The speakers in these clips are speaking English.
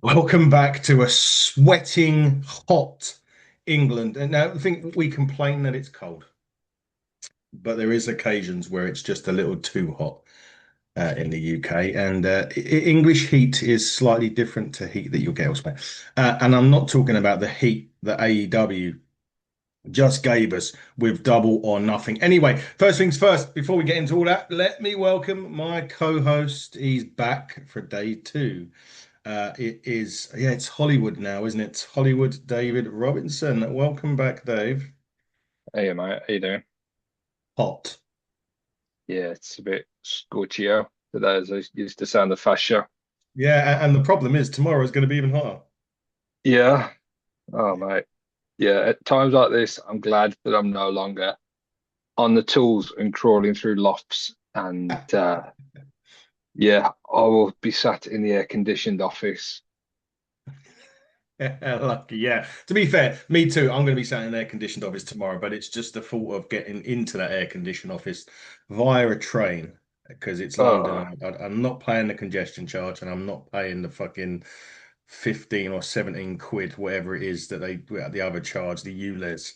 Welcome back to a sweating hot England. And now I think we complain that it's cold, but there is occasions where it's just a little too hot in the UK. And English heat is slightly different to heat that you'll get elsewhere. And I'm not talking about the heat that AEW just gave us with double or nothing. Anyway, first things first, before we get into all that, let me welcome my co-host. He's back for day two. It's Hollywood now, isn't it? It's Hollywood David Robinson. Welcome back, Dave. Hey mate, how you doing? Hot. Yeah, it's a bit scorchy out today, as I used to say on the fast show. Yeah, and the problem is tomorrow is going to be even hotter. Yeah. Oh mate. Yeah, at times like this, I'm glad that I'm no longer on the tools and crawling through lofts. And yeah, I will be sat in the air-conditioned office. Lucky, yeah. To be fair, me too. I'm going to be sat in an air-conditioned office tomorrow, but it's just the thought of getting into that air-conditioned office via a train because it's London. Oh, And I'm not paying the congestion charge, and I'm not paying the fucking 15 or 17 quid, whatever it is that the other charge, the ULEZ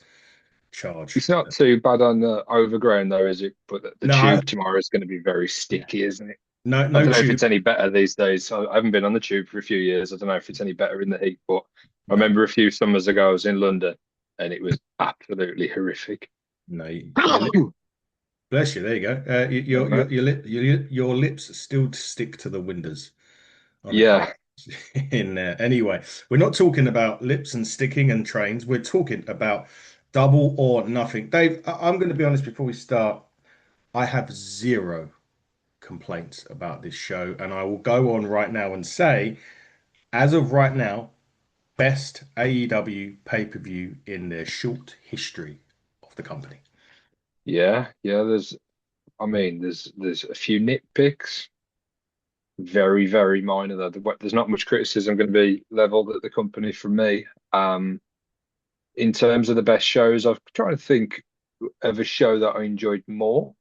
charge. it's not too bad on the overground though, is it? But the No, tube tomorrow is going to be very yeah, sticky, isn't it? no, I no don't know if tube. it's any better these days. I haven't been on the tube for a few years. I don't know if it's any better in the heat, but I No, remember a few summers ago I was in London and it was absolutely horrific. no. Bless you. There you go. Your lips still stick to the windows on occasion Yeah, in there. Anyway, we're not talking about lips and sticking and trains. We're talking about double or nothing. Dave, I'm going to be honest before we start. I have zero complaints about this show, and I will go on right now and say, as of right now, best AEW pay-per-view in their short history of the company. yeah. There's a few nitpicks, very minor though. There's not much criticism going to be leveled at the company from me. In terms of the best shows, I'm trying to think of a show that I enjoyed more.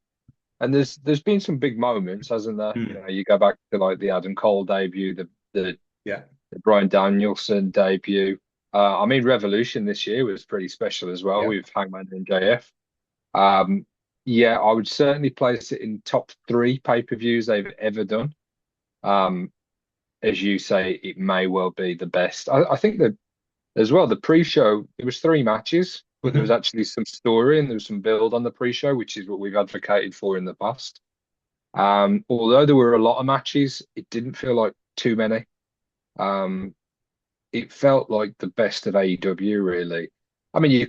And there's been some big moments, hasn't there? You Hmm. know, you go back to like the Adam Cole debut, the Yeah. the Bryan Danielson debut. Revolution this year was pretty special as well Yeah. with Hangman and JF. Um, yeah, I would certainly place it in top three pay-per-views they've ever done. Um, as you say, it may well be the best. I think that as well, the pre-show, it was three matches, but there was Mhm. actually some story and there was some build on the pre-show, which is what we've advocated for in the past. Although there were a lot of matches, it didn't feel like too many. Um, it felt like the best of AEW, really. I mean, you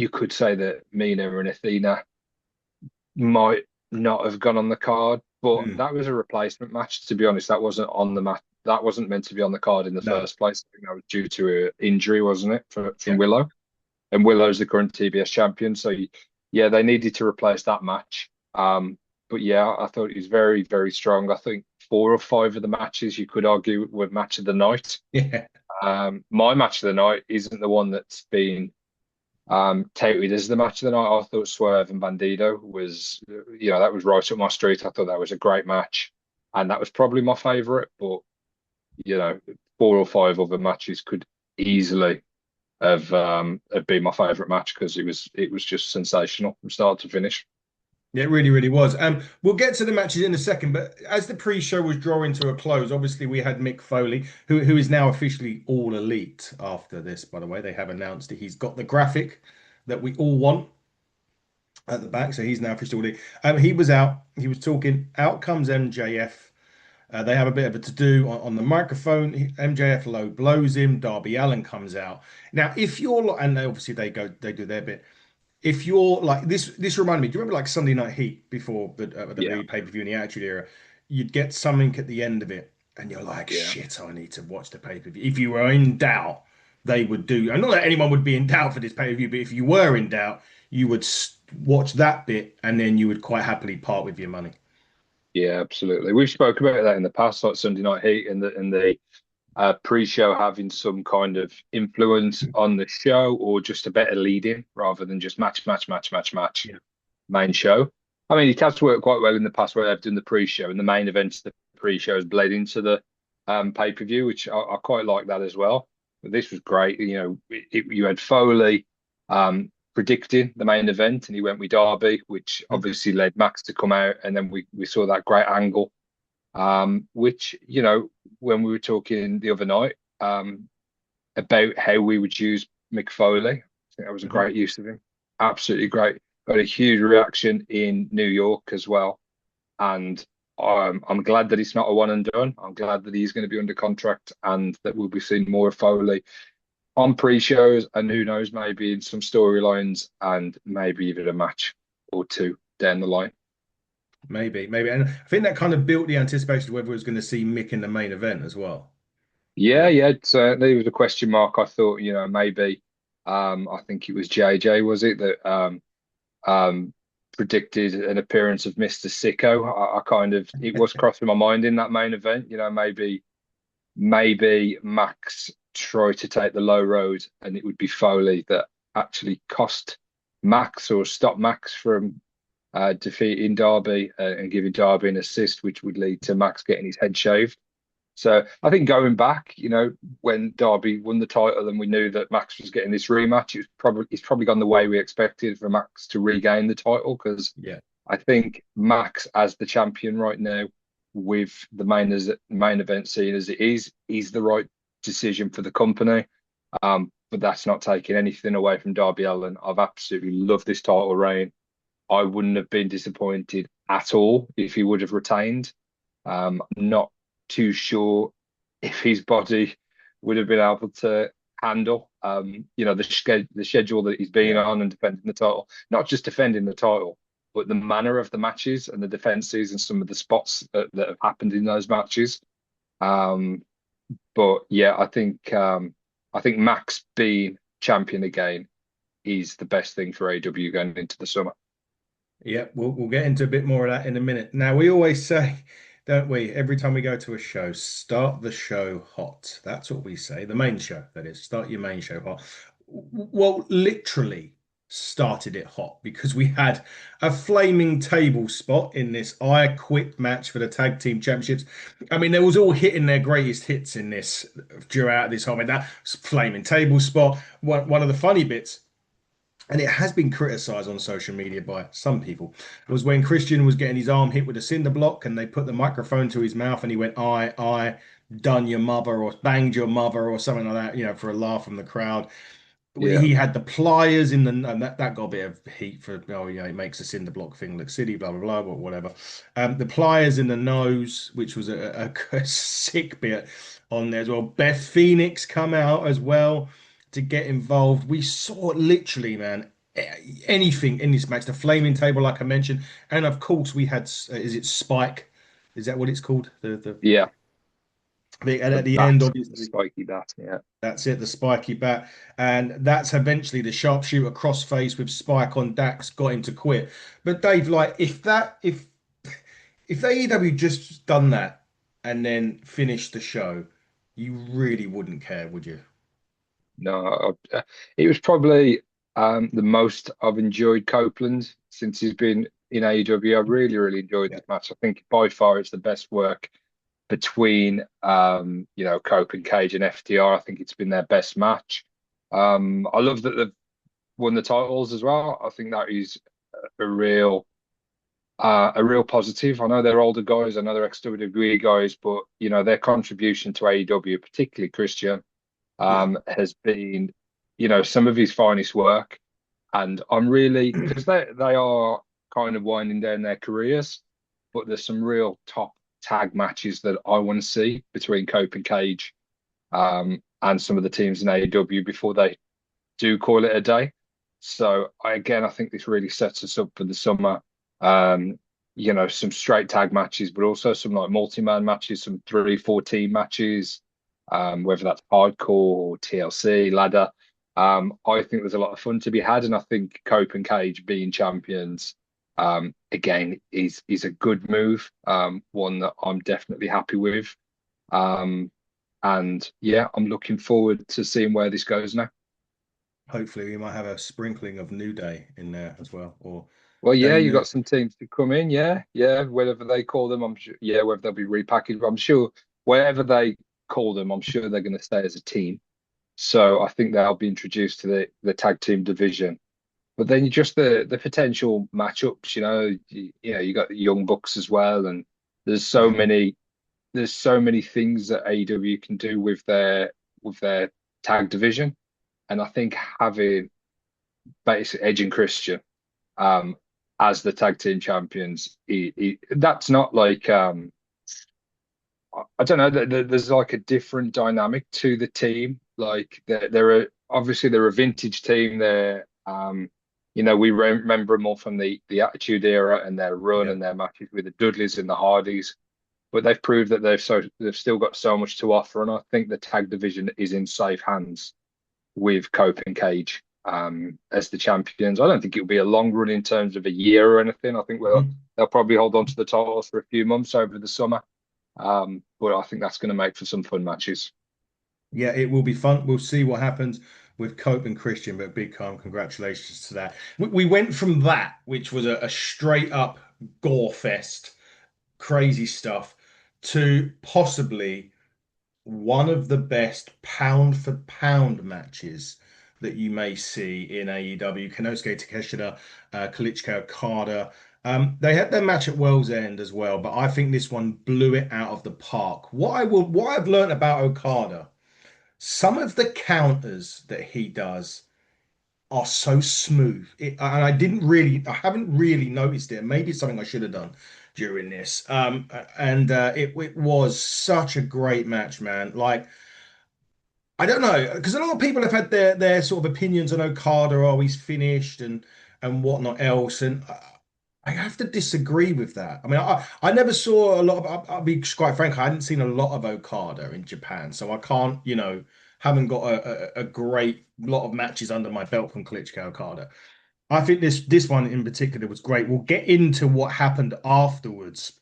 could say that Mina and Athena might not have gone on the card, but Mm. that was a replacement match. To be honest, that wasn't on the match. That wasn't meant to be on the card in the No. first place. I think that was due to an injury, wasn't it, from Yeah. Willow? And Willow's the current TBS champion, so yeah, they needed to replace that match. But yeah, I thought it was very strong. I think four or five of the matches you could argue were match of the night. Yeah. My match of the night isn't the one that's been touted as the match of the night. I thought Swerve and Bandido was, that was right up my street. I thought that was a great match, and that was probably my favorite. But you know, four or five other matches could easily have been my favorite match because it was just sensational from start to finish. Yeah, it really was. We'll get to the matches in a second, but as the pre-show was drawing to a close, obviously we had Mick Foley, who is now officially all elite after this, by the way. They have announced that he's got the graphic that we all want at the back, so he's now officially all elite. He was out, he was talking, out comes MJF. They have a bit of a to-do on the microphone. MJF low blows him, Darby Allin comes out. Now, if you're, and obviously they do their bit. If you're like this reminded me. Do you remember like Sunday Night Heat before the Yeah, WWE pay-per-view in the Attitude Era? You'd get something at the end of it, and you're like, yeah, shit, I need to watch the pay-per-view. If you were in doubt, they would do. And not that anyone would be in doubt for this pay-per-view, but if you were in doubt, you would watch that bit, and then you would quite happily part with your money. yeah, absolutely. We've spoken about that in the past, like Sunday Night Heat and the pre-show having some kind of influence on the show or just a better lead-in rather than just match Yeah. main show. I mean, it has worked quite well in the past where they've done the pre-show and the main events, the pre-show has bled into the pay-per-view, which I quite like that as well. But this was great. You had Foley predicting the main event, and he went with Derby, which obviously led Max to come out, and then we saw that great angle, which when we were talking the other night about how we would use Mick Foley, I think that was a Mhm. great use of him. Absolutely great. Got a huge reaction in New York as well, and I'm glad that it's not a one and done. I'm glad that he's going to be under contract and that we'll be seeing more of Foley on pre-shows and who knows, maybe in some storylines and maybe even a match or two down the line. Maybe. And I think that kind of built the anticipation of whether we was going to see Mick in the main event as well. Yeah, Yeah. yeah, certainly was a question mark. I thought, maybe I think it was JJ, was it, that um predicted an appearance of Mr. Sicko. I kind of it was crossing my mind in that main event, maybe Max tried to take the low road and it would be Foley that actually cost Max or stopped Max from defeating Darby and giving Darby an assist, which would lead to Max getting his head shaved. So I think going back, when Darby won the title and we knew that Max was getting this rematch, it's probably gone the way we expected for Max to regain the title because Yeah. I think Max as the champion right now, with the main event scene as it is the right decision for the company. But that's not taking anything away from Darby Allin. I've absolutely loved this title reign. I wouldn't have been disappointed at all if he would have retained. Not too sure if his body would have been able to handle, the schedule that he's been Yeah. on and defending the title. Not just defending the title, but the manner of the matches and the defenses and some of the spots that have happened in those matches. Um, but yeah, I think Max being champion again is the best thing for AW going into the summer. Yeah, we'll get into a bit more of that in a minute. Now, we always say, don't we, every time we go to a show, start the show hot. That's what we say. The main show, that is, start your main show hot. Well, literally started it hot because we had a flaming table spot in this I Quit match for the tag team championships. I mean, they was all hitting their greatest hits in this throughout this whole. I mean, that flaming table spot. One of the funny bits, and it has been criticized on social media by some people, was when Christian was getting his arm hit with a cinder block and they put the microphone to his mouth and he went, I done your mother or banged your mother or something like that, for a laugh from the crowd. Yeah, He had the pliers in the, and that got a bit of heat for, oh, yeah, it makes the cinder block thing look silly, blah, blah, blah, or whatever. The pliers in the nose, which was a sick bit on there as well. Beth Phoenix come out as well to get involved. We saw literally, man, anything in this match. The flaming table, like I mentioned, and of course we had, is it Spike? Is that what it's called? yeah, And the at the end, bat, the obviously, spiky bat. Yeah, that's it, the spiky bat. And that's eventually the sharpshooter crossface with Spike on Dax got him to quit. But Dave, like, if AEW just done that and then finished the show, you really wouldn't care, would you? no, it was probably the most I've enjoyed Copeland since he's been in AEW. I really, really enjoyed Yeah. this match. I think by far it's the best work between Cope and Cage and FTR. I think it's been their best match. I love that they've won the titles as well. I think that is a real a real positive. I know they're older guys, I know they're ex-WWE guys, but their contribution to AEW, particularly Christian, Yeah. has been, some of his finest work. And I'm really because they are kind of winding down their careers, but there's some real top tag matches that I want to see between Cope and Cage, and some of the teams in AEW before they do call it a day. So I think this really sets us up for the summer. Um, some straight tag matches, but also some like multi-man matches, some 3, 4 team matches, whether that's hardcore or TLC, ladder. I think there's a lot of fun to be had, and I think Cope and Cage being champions, again, is a good move. One that I'm definitely happy with. Um, and yeah, I'm looking forward to seeing where this goes now. Hopefully, we might have a sprinkling of New Day in there as well, or Well, yeah, Day you New. got some teams to come in, yeah, yeah. Whatever they call them, I'm sure. Yeah, whether they'll be repackaged, I'm sure. wherever they call them, I'm sure they're going to stay as a team. So I think they'll be introduced to the tag team division. But then you just the potential matchups, you got the Young Bucks as well, and there's so Yeah. many there's so many things that AEW can do with their tag division. And I think having basically Edge and Christian um as the tag team champions, that's not like I don't know. There's like a different dynamic to the team. Like they're a vintage team. We remember them all from the Attitude Era and their run Yeah. and their matches with the Dudleys and the Hardys. But they've proved that they've still got so much to offer, and I think the tag division is in safe hands with Cope and Cage as the champions. I don't think it'll be a long run in terms of a year or anything. I think Mhm. they'll probably hold on to the titles for a few months over the summer. But I think that's going to make for some fun matches. Yeah, it will be fun. We'll see what happens with Cope and Christian, but big congratulations to that. We went from that, which was a straight up gore fest, crazy stuff, to possibly one of the best pound for pound matches that you may see in AEW. Konosuke Takeshita, Klitschko Okada. They had their match at World's End as well, but I think this one blew it out of the park. What I've learned about Okada, some of the counters that he does are so smooth. And I haven't really noticed it. Maybe it's something I should have done during this. And it was such a great match, man. Like, I don't know, because a lot of people have had their sort of opinions on Okada, oh, he's finished and whatnot else. And I have to disagree with that. I mean, I never saw a lot of, I'll be quite frank, I hadn't seen a lot of Okada in Japan. So I can't, haven't got a great lot of matches under my belt from Klitschko Okada. I think this one in particular was great. We'll get into what happened afterwards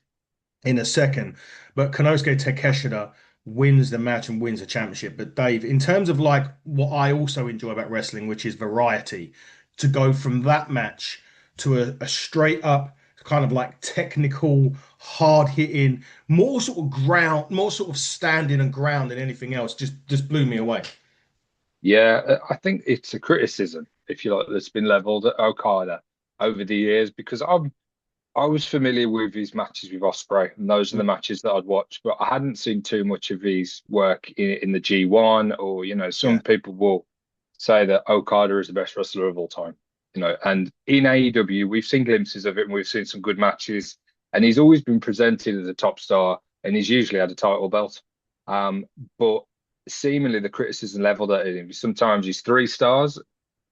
in a second. But Konosuke Takeshita wins the match and wins the championship. But Dave, in terms of like what I also enjoy about wrestling, which is variety, to go from that match to a straight up kind of like technical, hard hitting, more sort of ground, more sort of standing and ground than anything else, just blew me away. Yeah, I think it's a criticism, if you like, that's been leveled at Okada over the years because I was familiar with his matches with Osprey, and those are the matches that I'd watched, but I hadn't seen too much of his work in the G1, or some Yeah, people will say that Okada is the best wrestler of all time. And in AEW, we've seen glimpses of it and we've seen some good matches, and he's always been presented as a top star, and he's usually had a title belt. But seemingly the criticism leveled at him, sometimes he's 3 stars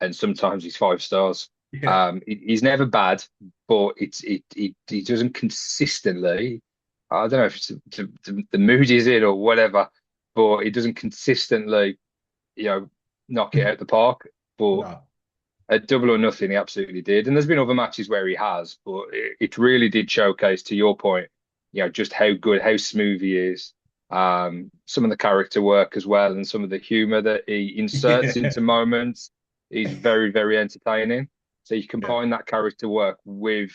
and sometimes he's 5 stars. yeah, He's never bad, but he doesn't consistently. I don't know if it's the mood he's in or whatever, but he doesn't consistently, you know, knock it out the park. But no, at Double or Nothing, he absolutely did. And there's been other matches where he has, but it really did showcase, to your point, just how good, how smooth he is. Some of the character work as well, and some of the humor that he inserts yeah, into moments is very, very entertaining. So you yeah, combine that character work with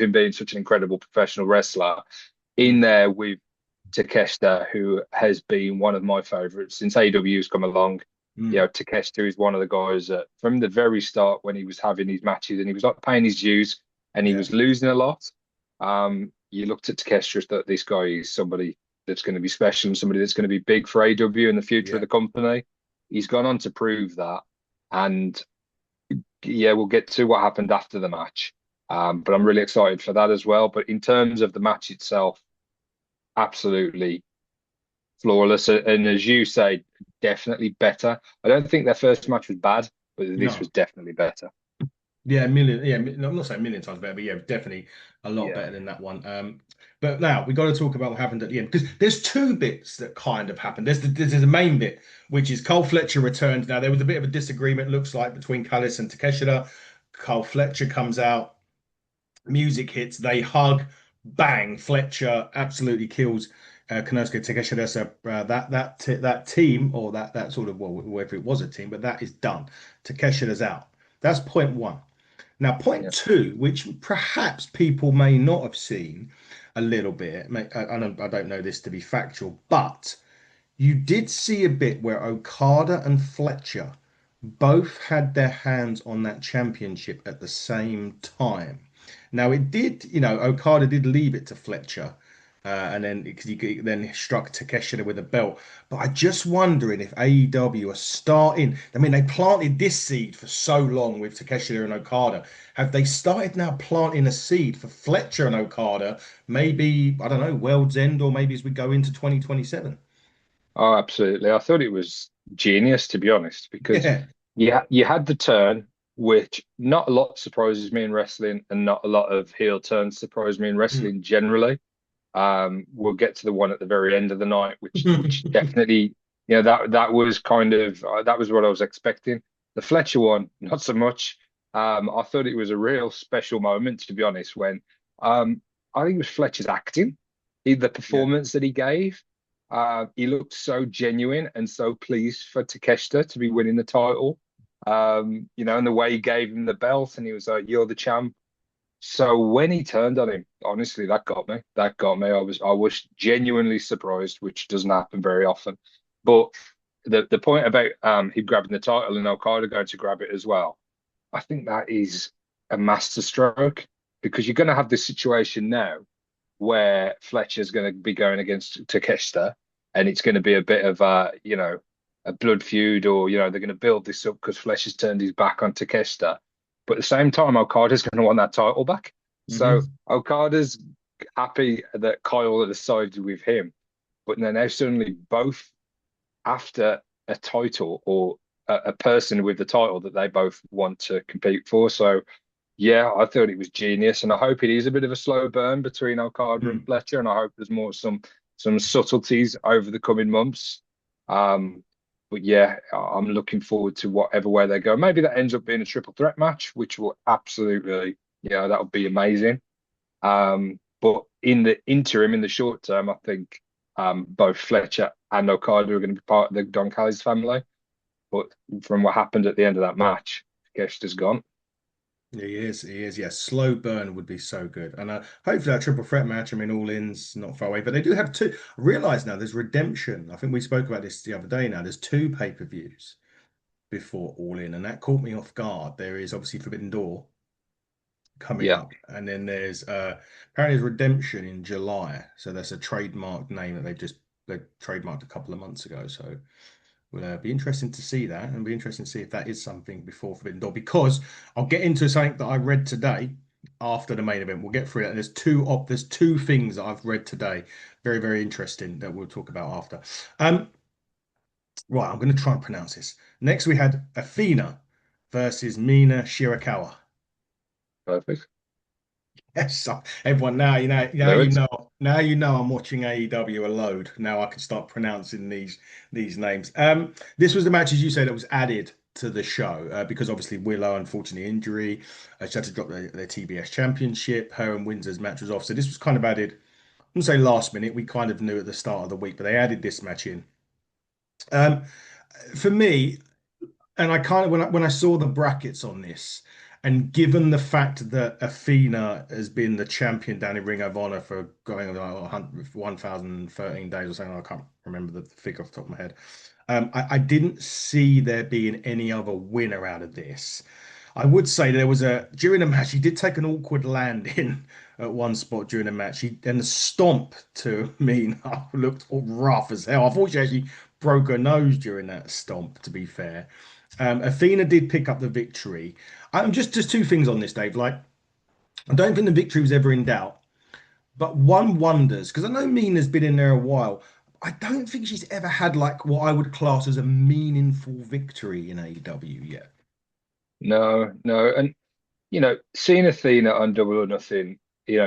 him being such an incredible professional wrestler in mm, there with Takeshita, who has been one of my favorites since AEW's come along. mm, Takeshita is one of the guys that from the very start when he was having his matches and he was like paying his dues and he yeah, was losing a lot. You looked at Takeshita that this guy is somebody that's going to be special and somebody that's going to be big for AEW in the future of yeah. the company. He's gone on to prove that. And yeah, we'll get to what happened after the match. But I'm really excited for that as well. But in terms of the match itself, absolutely flawless. And as you say, definitely better. I don't think their first match was bad, but this was No. definitely better. Yeah, a million. Yeah, I'm not saying a million times better, but yeah, definitely a lot Yeah, better than that one. But now we got to talk about what happened at the end because there's two bits that kind of happened. There's the main bit, which is Cole Fletcher returned. Now there was a bit of a disagreement, looks like, between Callis and Takeshita. Cole Fletcher comes out, music hits, they hug, bang. Fletcher absolutely kills Konosuke Takeshita. So that team or that sort of well, whether it was a team, but that is done. Takeshita's out. That's point one. Now, point yeah, two, which perhaps people may not have seen, a little bit. I don't know this to be factual, but you did see a bit where Okada and Fletcher both had their hands on that championship at the same time. Now it did, Okada did leave it to Fletcher, and then because he then struck Takeshita with a belt. But I just wondering if AEW are starting. I mean, they planted this seed for so long with Takeshita and Okada. Have they started now planting a seed for Fletcher and Okada? Maybe I don't know, World's End, or maybe as we go into 2027. Oh, absolutely. I thought it was genius, to be honest, because Yeah. you had the turn, which not a lot surprises me in wrestling, and not a lot of heel turns surprise me in Mm. wrestling generally. We'll get to the one at the very end of the night, which definitely, that was kind of that was what I was expecting. The Fletcher one, not so much. I thought it was a real special moment, to be honest, when I think it was Fletcher's acting, the Yeah. performance that he gave. He looked so genuine and so pleased for Takeshita to be winning the title. And the way he gave him the belt and he was like, "You're the champ." So when he turned on him, honestly, that got me. That got me. I was genuinely surprised, which doesn't happen very often. But the point about him grabbing the title and Okada going to grab it as well, I think that is a masterstroke because you're going to have this situation now where Fletcher's going to be going against Takeshita, and it's going to be a bit of a blood feud, or they're going to build this up because Fletcher's turned his back on Takeshita. But at the same time, Okada's going to want that title back. So Hmm. Okada's happy that Kyle had sided with him, but then now suddenly both after a title or a person with the title that they both want to compete for. So yeah, I thought it was genius, and I hope it is a bit of a slow burn between Okada and Mm. Fletcher, and I hope there's more some subtleties over the coming months. Um, but yeah, I'm looking forward to whatever way they go. Maybe that ends up being a triple threat match, which will absolutely, that would be amazing. But in the interim, in the short term, I think both Fletcher and Okada are going to be part of the Don Callis family. But from what happened at the end of that match, Guest is gone. He is. Yeah, slow burn would be so good. And hopefully that triple threat match, I mean, All In's not far away, but they do have two. I realize now there's Redemption. I think we spoke about this the other day now. There's two pay-per-views before All In, and that caught me off guard. There is obviously Forbidden Door coming Yeah. up, and then there's apparently there's Redemption in July. So that's a trademarked name that they trademarked a couple of months ago. So will be interesting to see that, and be interesting to see if that is something before Forbidden Door. Because I'll get into something that I read today after the main event. We'll get through that. And there's two things that I've read today, very very interesting that we'll talk about after. Um, right, I'm going to try and pronounce this. Next, we had Athena versus Mina Shirakawa. Perfect. Yes, so everyone now Fluids. now you know I'm watching AEW a load. Now I can start pronouncing these names. This was the match, as you said, that was added to the show because obviously Willow, unfortunately injury, she had to drop their TBS championship. Her and Windsor's match was off, so this was kind of added. I wouldn't say last minute. We kind of knew at the start of the week, but they added this match in. Um, for me, and I kind of when I saw the brackets on this, and given the fact that Athena has been the champion down in Ring of Honor for going on 1,013 days or something, I can't remember the figure off the top of my head. I didn't see there being any other winner out of this. I would say there was during the match, he did take an awkward landing at one spot during the match. And the stomp to Mina looked all rough as hell. I thought she actually broke her nose during that stomp, to be fair. Athena did pick up the victory. I'm just two things on this, Dave. Like, I don't think the victory was ever in doubt, but one wonders because I know Mina's been in there a while. I don't think she's ever had like what I would class as a meaningful victory in AEW yet. No, no. And, seeing Athena on Double or Nothing,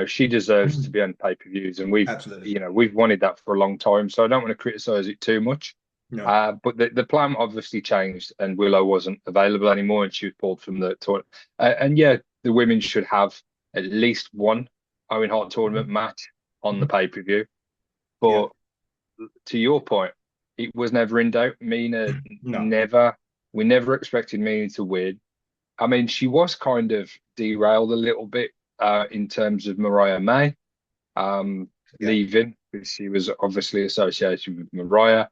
she deserves to Mm. be on pay-per-views. And we've, Absolutely. we've wanted that for a long time. So I don't want to criticize it too much. No. But the plan obviously changed and Willow wasn't available anymore and she was pulled from the tournament. And yeah, the women should have at least one Owen Hart tournament Mhm. match on the Mhm. pay-per-view. Yeah. But to your point, it was never in doubt. Mina No. never, we never expected Mina to win. I mean, she was kind of derailed a little bit in terms of Mariah May. Yeah. leaving because she was obviously associated with Mariah.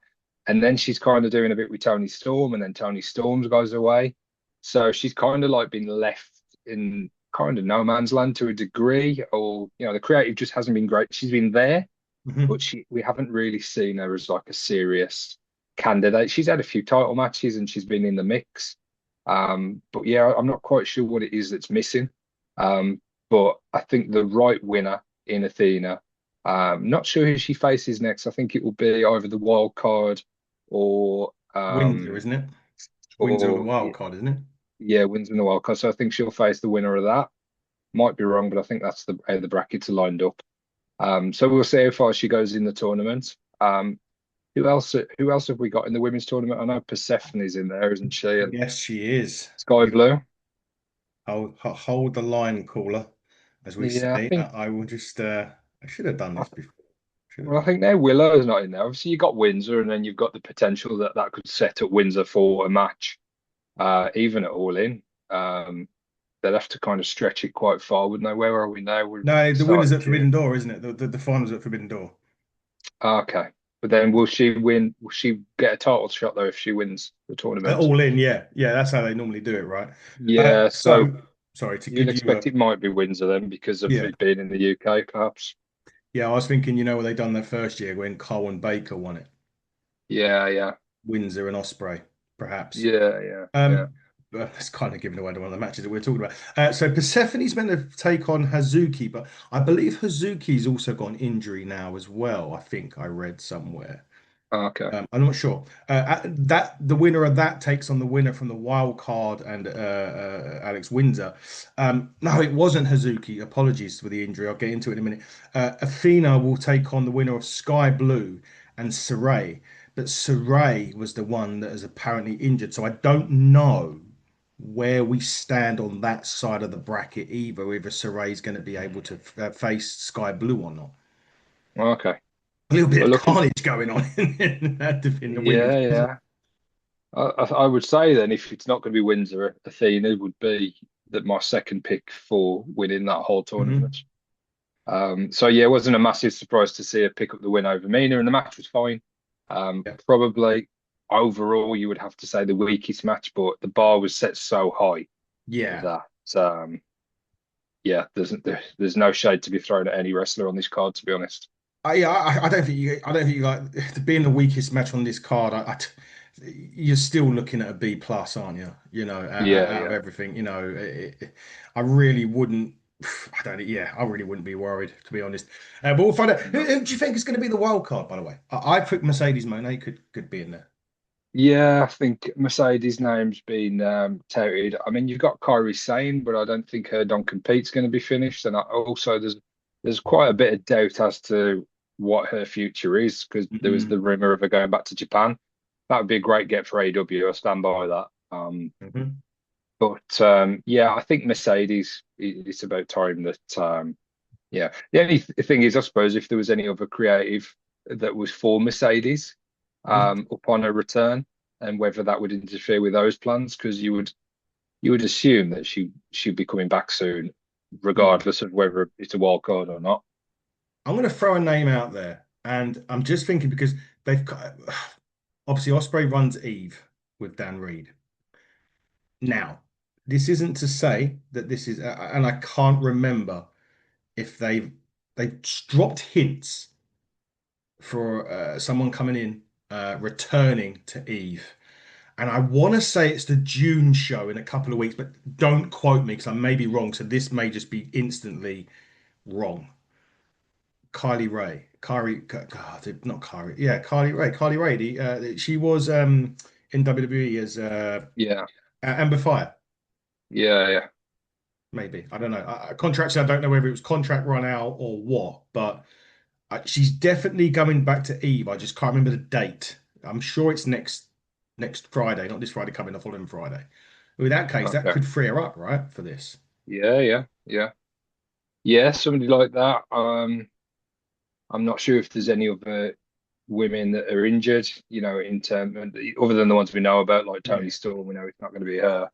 And then she's kind of doing a bit with Tony Storm, and then Tony Storm goes away. So she's kind of like been left in kind of no man's land to a degree, or the creative just hasn't been great. She's been there, but Hmm. we haven't really seen her as like a serious candidate. She's had a few title matches and she's been in the mix. But yeah, I'm not quite sure what it is that's missing. But I think the right winner in Athena. Not sure who she faces next. I think it will be either the wild card or Windsor, isn't it? Windsor are the or wild card, isn't it? yeah, wins in the wild card. So I think she'll face the winner of that. Might be wrong, but I think that's the how the brackets are lined up. So we'll see how far she goes in the tournament. Who else have we got in the women's tournament? I know Persephone's in there, isn't she? And Yes, she is. Sky You Blue. hold the line, caller, as we Yeah, say. I will just. I should have done I, this before. Should have well, I done think now Willow's not in there. Obviously, you got Windsor, and then you've got the potential that that could set up Windsor for a match, even at All In. Um, they'd have to kind of stretch it quite far, wouldn't they? Where are we now? We're No, the winner's starting at Forbidden June. Door, isn't it? The finals at Forbidden Door. Okay, but then will she win? Will she get a title shot though if she wins the tournament? All in, yeah, yeah. That's how they normally do it, right? Yeah, so So sorry to you'd give you a expect it might be Windsor then because of yeah, it being in the UK, perhaps. yeah. I was thinking, what they done their first year when Colin Baker won it, Yeah, yeah, Windsor and Osprey, perhaps. yeah, yeah, yeah. Um, that's kind of giving away the one of the matches that we're talking about. So Persephone's meant to take on Hazuki, but I believe Hazuki's also got an injury now as well. I think I read somewhere. Okay. I'm not sure. That the winner of that takes on the winner from the wild card and Alex Windsor. No, it wasn't Hazuki. Apologies for the injury. I'll get into it in a minute. Athena will take on the winner of Sky Blue and Saray, but Saray was the one that is apparently injured. So I don't know where we stand on that side of the bracket either. Whether Saray is going to be able to face Sky Blue or not. Okay. A little bit Well, of looking, carnage going on in the women's, yeah, isn't it? yeah. I would say then if it's not going to be Windsor, Athena would be that my second pick for winning that whole tournament. Hmm. So yeah, it wasn't a massive surprise to see her pick up the win over Mina, and the match was fine. Yeah. Probably overall, you would have to say the weakest match, but the bar was set so high Yeah. that yeah, there's no shade to be thrown at any wrestler on this card, to be honest. I don't think you like to being the weakest match on this card. You're still looking at a B plus, aren't you? Yeah, Out of yeah. everything, I really wouldn't. I don't. Yeah, I really wouldn't be worried to be honest. But we'll find out. No. Who do you think is going to be the wild card? By the way, I think Mercedes Moné could be in there. Yeah, I think Mercedes' name's been touted. I mean, you've got Kyrie Sane, but I don't think her non-compete's going to be finished. And also, there's quite a bit of doubt as to what her future is because there was Mm-hmm. the rumor of her going back to Japan. That would be a great get for AEW. I stand by that. Hmm. But yeah, I think Mercedes. It's about time that yeah. The only thing is, I suppose, if there was any other creative that was for Mercedes upon a return, and whether that would interfere with those plans, because you would assume that she'd be coming back soon, Mm. regardless of whether it's a wild card or not. I'm going to throw a name out there, and I'm just thinking because they've obviously Osprey runs Eve with Dan Reed. Now, this isn't to say that this is, and I can't remember if they've dropped hints for someone coming in, returning to Eve, and I want to say it's the June show in a couple of weeks, but don't quote me because I may be wrong. So this may just be instantly wrong. Kylie Ray, God, not Kylie, yeah, Kylie Ray. She was in WWE as Yeah, Amber Fire. yeah, yeah. Maybe. I don't know. Contracts, I don't know whether it was contract run out or what, but she's definitely coming back to Eve. I just can't remember the date. I'm sure it's next Friday, not this Friday coming, the following Friday. In that case, that Okay. could free her up, right, for this. Yeah, yeah, yeah, yeah. Somebody like that. I'm not sure if there's any other women that are injured, in terms other than the ones we know about, like Tony Yeah. Storm. We know it's not going to be her.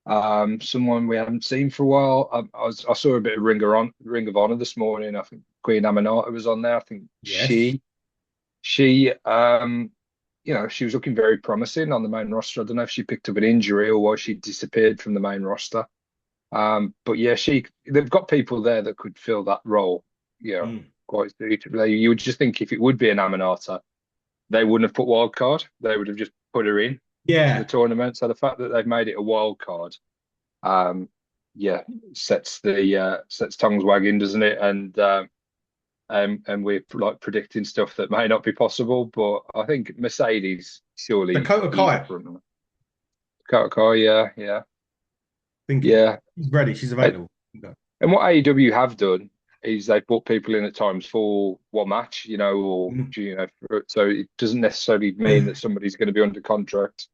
Someone we haven't seen for a while. I saw a bit of Ring of Honor this morning. I think Queen Aminata was on there. I think Yes. she she was looking very promising on the main roster. I don't know if she picked up an injury or why she disappeared from the main roster. But yeah, they've got people there that could fill that role, Mm. quite suitably. You would just think if it would be an Aminata, they wouldn't have put wild card. They would have just put her in to the Yeah. tournament. So the fact that they've made it a wild card, um, yeah, sets tongues wagging, doesn't it? And we're like predicting stuff that may not be possible. But I think Mercedes surely Dakota he's Kai, a I front runner. Car, yeah, yeah, think yeah. she's ready. She's And, available. Okay. and what AEW have done is they've brought people in at times for one match, or Mm. so it doesn't necessarily mean that somebody's going to be under contract.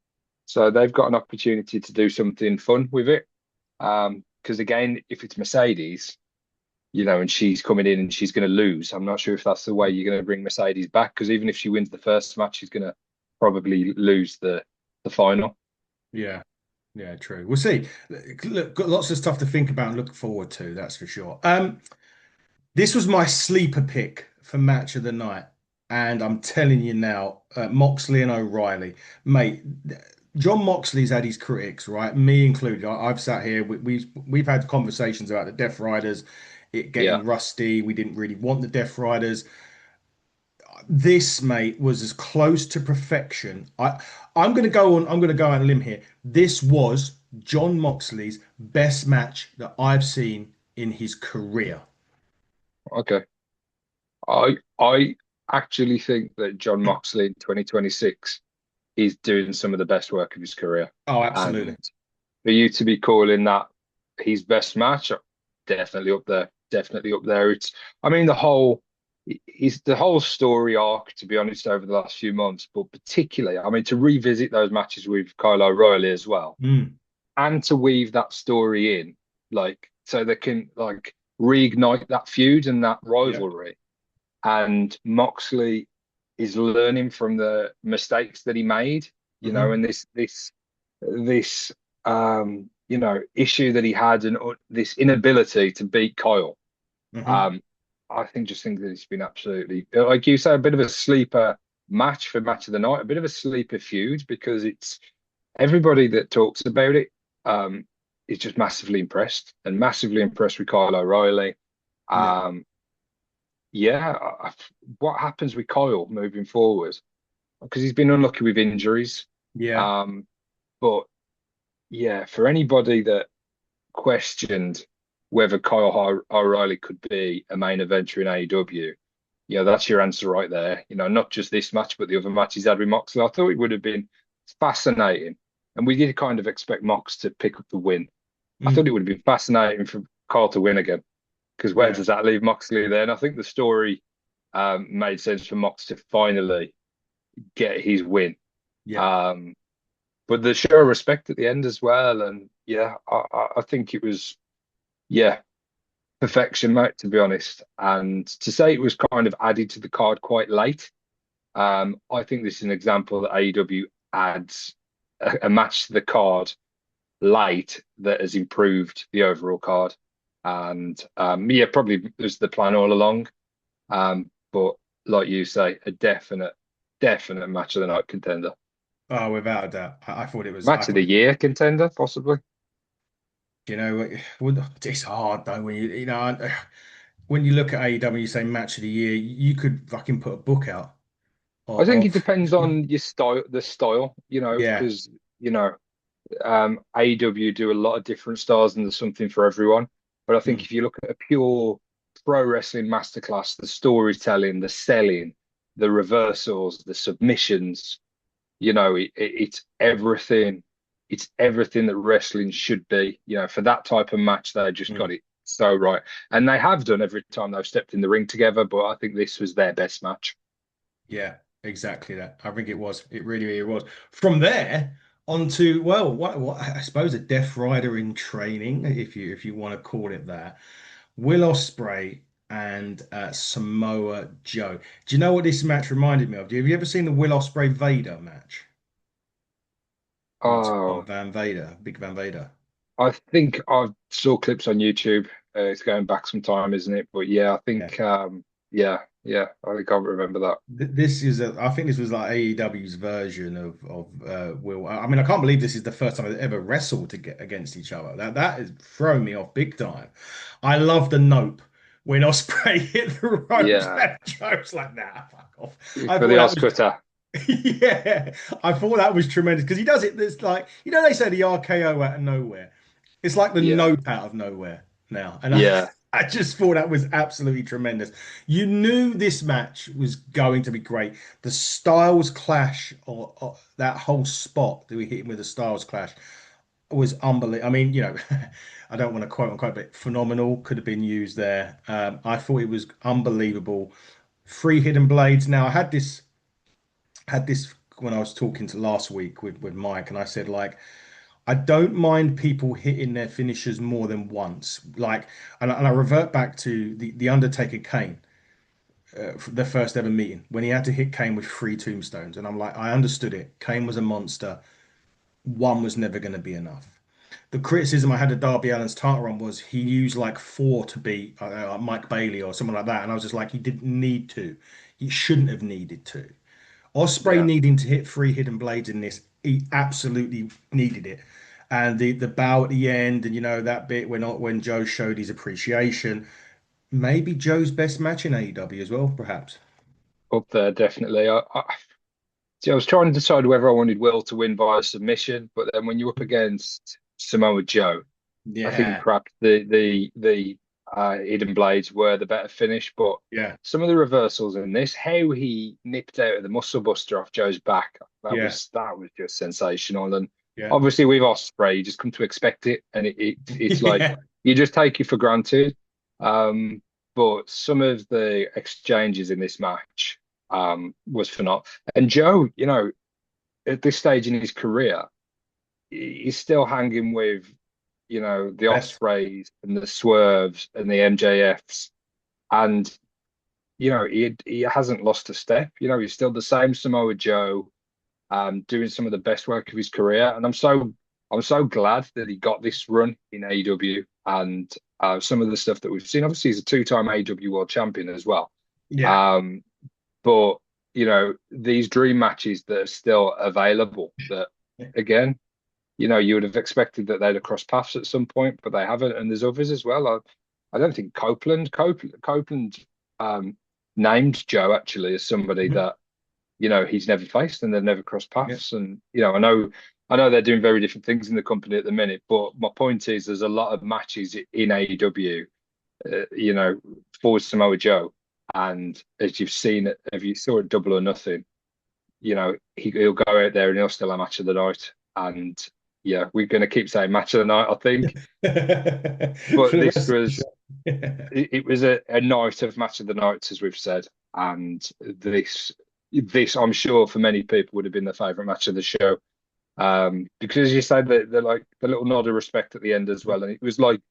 So they've got an opportunity to do something fun with it. Because again, if it's Mercedes, and she's coming in and she's going to lose, I'm not sure if that's the way you're going to bring Mercedes back. Because even if she wins the first match, she's going to probably lose the final. Yeah. Yeah, true. We'll see. Look, got lots of stuff to think about and look forward to, that's for sure. This was my sleeper pick for match of the night, and I'm telling you now, Moxley and O'Reilly, mate. John Moxley's had his critics, right? Me included. I've sat here. We've had conversations about the Death Riders, it Yeah. getting rusty. We didn't really want the Death Riders. This, mate, was as close to perfection. I'm going to go on. I'm going to go on a limb here. This was John Moxley's best match that I've seen in his career. Okay. I actually think that John Moxley in 2026 is doing some of the best work of his career. Oh, And absolutely. for you to be calling that his best match, definitely up there. Definitely up there. I mean, the whole story arc, to be honest, over the last few months, but particularly, I mean, to revisit those matches with Kyle O'Reilly as well, Mm, and to weave that story in, like, so they can like reignite that feud and that yeah. rivalry. And Moxley is learning from the mistakes that he made, Hmm. and this issue that he had and this inability to beat Kyle. Hmm. Um, I think that it's been absolutely, like you say, a bit of a sleeper match for match of the night, a bit of a sleeper feud because it's everybody that talks about it is just massively impressed and massively impressed with Kyle O'Reilly. Yeah. Um, yeah, what happens with Kyle moving forward? Because he's been unlucky with injuries. Yeah. Um, but yeah, for anybody that questioned whether Kyle O'Reilly could be a main eventer in AEW, yeah, that's your answer right there. Not just this match, but the other match he's had with Moxley. I thought it would have been fascinating. And we did kind of expect Mox to pick up the win. I thought it Mm, would have been fascinating for Kyle to win again. Because where yeah. does that leave Moxley then? I think the story made sense for Mox to finally get his win. Yeah. Um, but the show of respect at the end as well. And yeah, I think it was, yeah, perfection, mate, to be honest. And to say it was kind of added to the card quite late, I think this is an example that AEW adds a match to the card late that has improved the overall card. And yeah, probably was the plan all along. But like you say, a definite match of the night contender. Oh, without a doubt. I thought it was. I Match of thought the year contender, possibly. it's hard though when when you look at AEW, you say match of the year, you could fucking put a book out I think it of depends on your style, the style, yeah. because AEW do a lot of different styles and there's something for everyone. But I think Mm, if you look at a pure pro wrestling masterclass, the storytelling, the selling, the reversals, the submissions, it's everything. It's everything that wrestling should be. For that type of match, they just got mm. it so right. And they have done every time they've stepped in the ring together, but I think this was their best match. Yeah, exactly that. I think it was. It really, really was. From there on to, well, what I suppose a Death Rider in training, if you want to call it that. Will Ospreay and Samoa Joe. Do you know what this match reminded me of? Have you ever seen the Will Ospreay Vader match? When he took on Oh, Van Vader, Big Van Vader? I think I saw clips on YouTube. It's going back some time, isn't it? But yeah, I Yeah. think yeah, I think I remember that. This is I think this was like AEW's version of Will. I mean, I can't believe this is the first time they ever wrestled to get against each other. That is throwing me off big time. I love the nope when Osprey hit the ropes. Yeah, That joke's like, nah, fuck off. I for thought the that was Oscutter. yeah, I thought that was tremendous because he does it. It's like they say the RKO out of nowhere. It's like the Yeah, nope out of nowhere now, and I, yeah. I just thought that was absolutely tremendous. You knew this match was going to be great. The Styles clash, or that whole spot that we hit him with the Styles clash was unbelievable. I mean, I don't want to quote unquote, but phenomenal could have been used there. I thought it was unbelievable. Three hidden blades. Now I had this when I was talking to last week with Mike, and I said like I don't mind people hitting their finishers more than once. Like, and I revert back to the Undertaker Kane, the first ever meeting when he had to hit Kane with three tombstones, and I'm like, I understood it. Kane was a monster. One was never going to be enough. The criticism I had of Darby Allin's title run was he used like four to beat Mike Bailey or someone like that, and I was just like, he didn't need to. He shouldn't have needed to. Osprey Yeah. needing to hit three hidden blades in this, he absolutely needed it. And the bow at the end, and that bit when Joe showed his appreciation, maybe Joe's best match in AEW as well, perhaps. Up there, definitely. See, I was trying to decide whether I wanted Will to win via submission, but then when you're up against Samoa Joe, I think Yeah, perhaps the Hidden Blades were the better finish. But yeah, some of the reversals in this, how he nipped out of the Muscle Buster off Joe's back, yeah, that was just sensational. And yeah, obviously with Osprey, you just come to expect it, and it's like yeah, you just take it for granted. Um, but some of the exchanges in this match was phenomenal. And Joe, at this stage in his career, he's still hanging with, the best. Ospreys and the Swerves and the MJFs. And, he hasn't lost a step. He's still the same Samoa Joe, doing some of the best work of his career. And I'm so glad that he got this run in AEW and some of the stuff that we've seen. Obviously, he's a two-time AEW world champion as well. Yeah, Um, but these dream matches that are still available, that again, you would have expected that they'd have crossed paths at some point, but they haven't. And there's others as well. I don't think Copeland named Joe actually as somebody mhm, that he's never faced and they've never crossed yeah, paths. And I know they're doing very different things in the company at the minute, but my point is there's a lot of matches in AEW, for Samoa Joe. And as you've seen it, if you saw it Double or Nothing, he'll go out there and he'll still have match of the night. And yeah, we're going to keep saying match of the night, I think. for But the this rest of the was show. Yeah, it was a night of match of the nights, as we've said, and this I'm sure for many people would have been the favourite match of the show. Because as you said, they're like the little nod of respect at the end as well, and it was like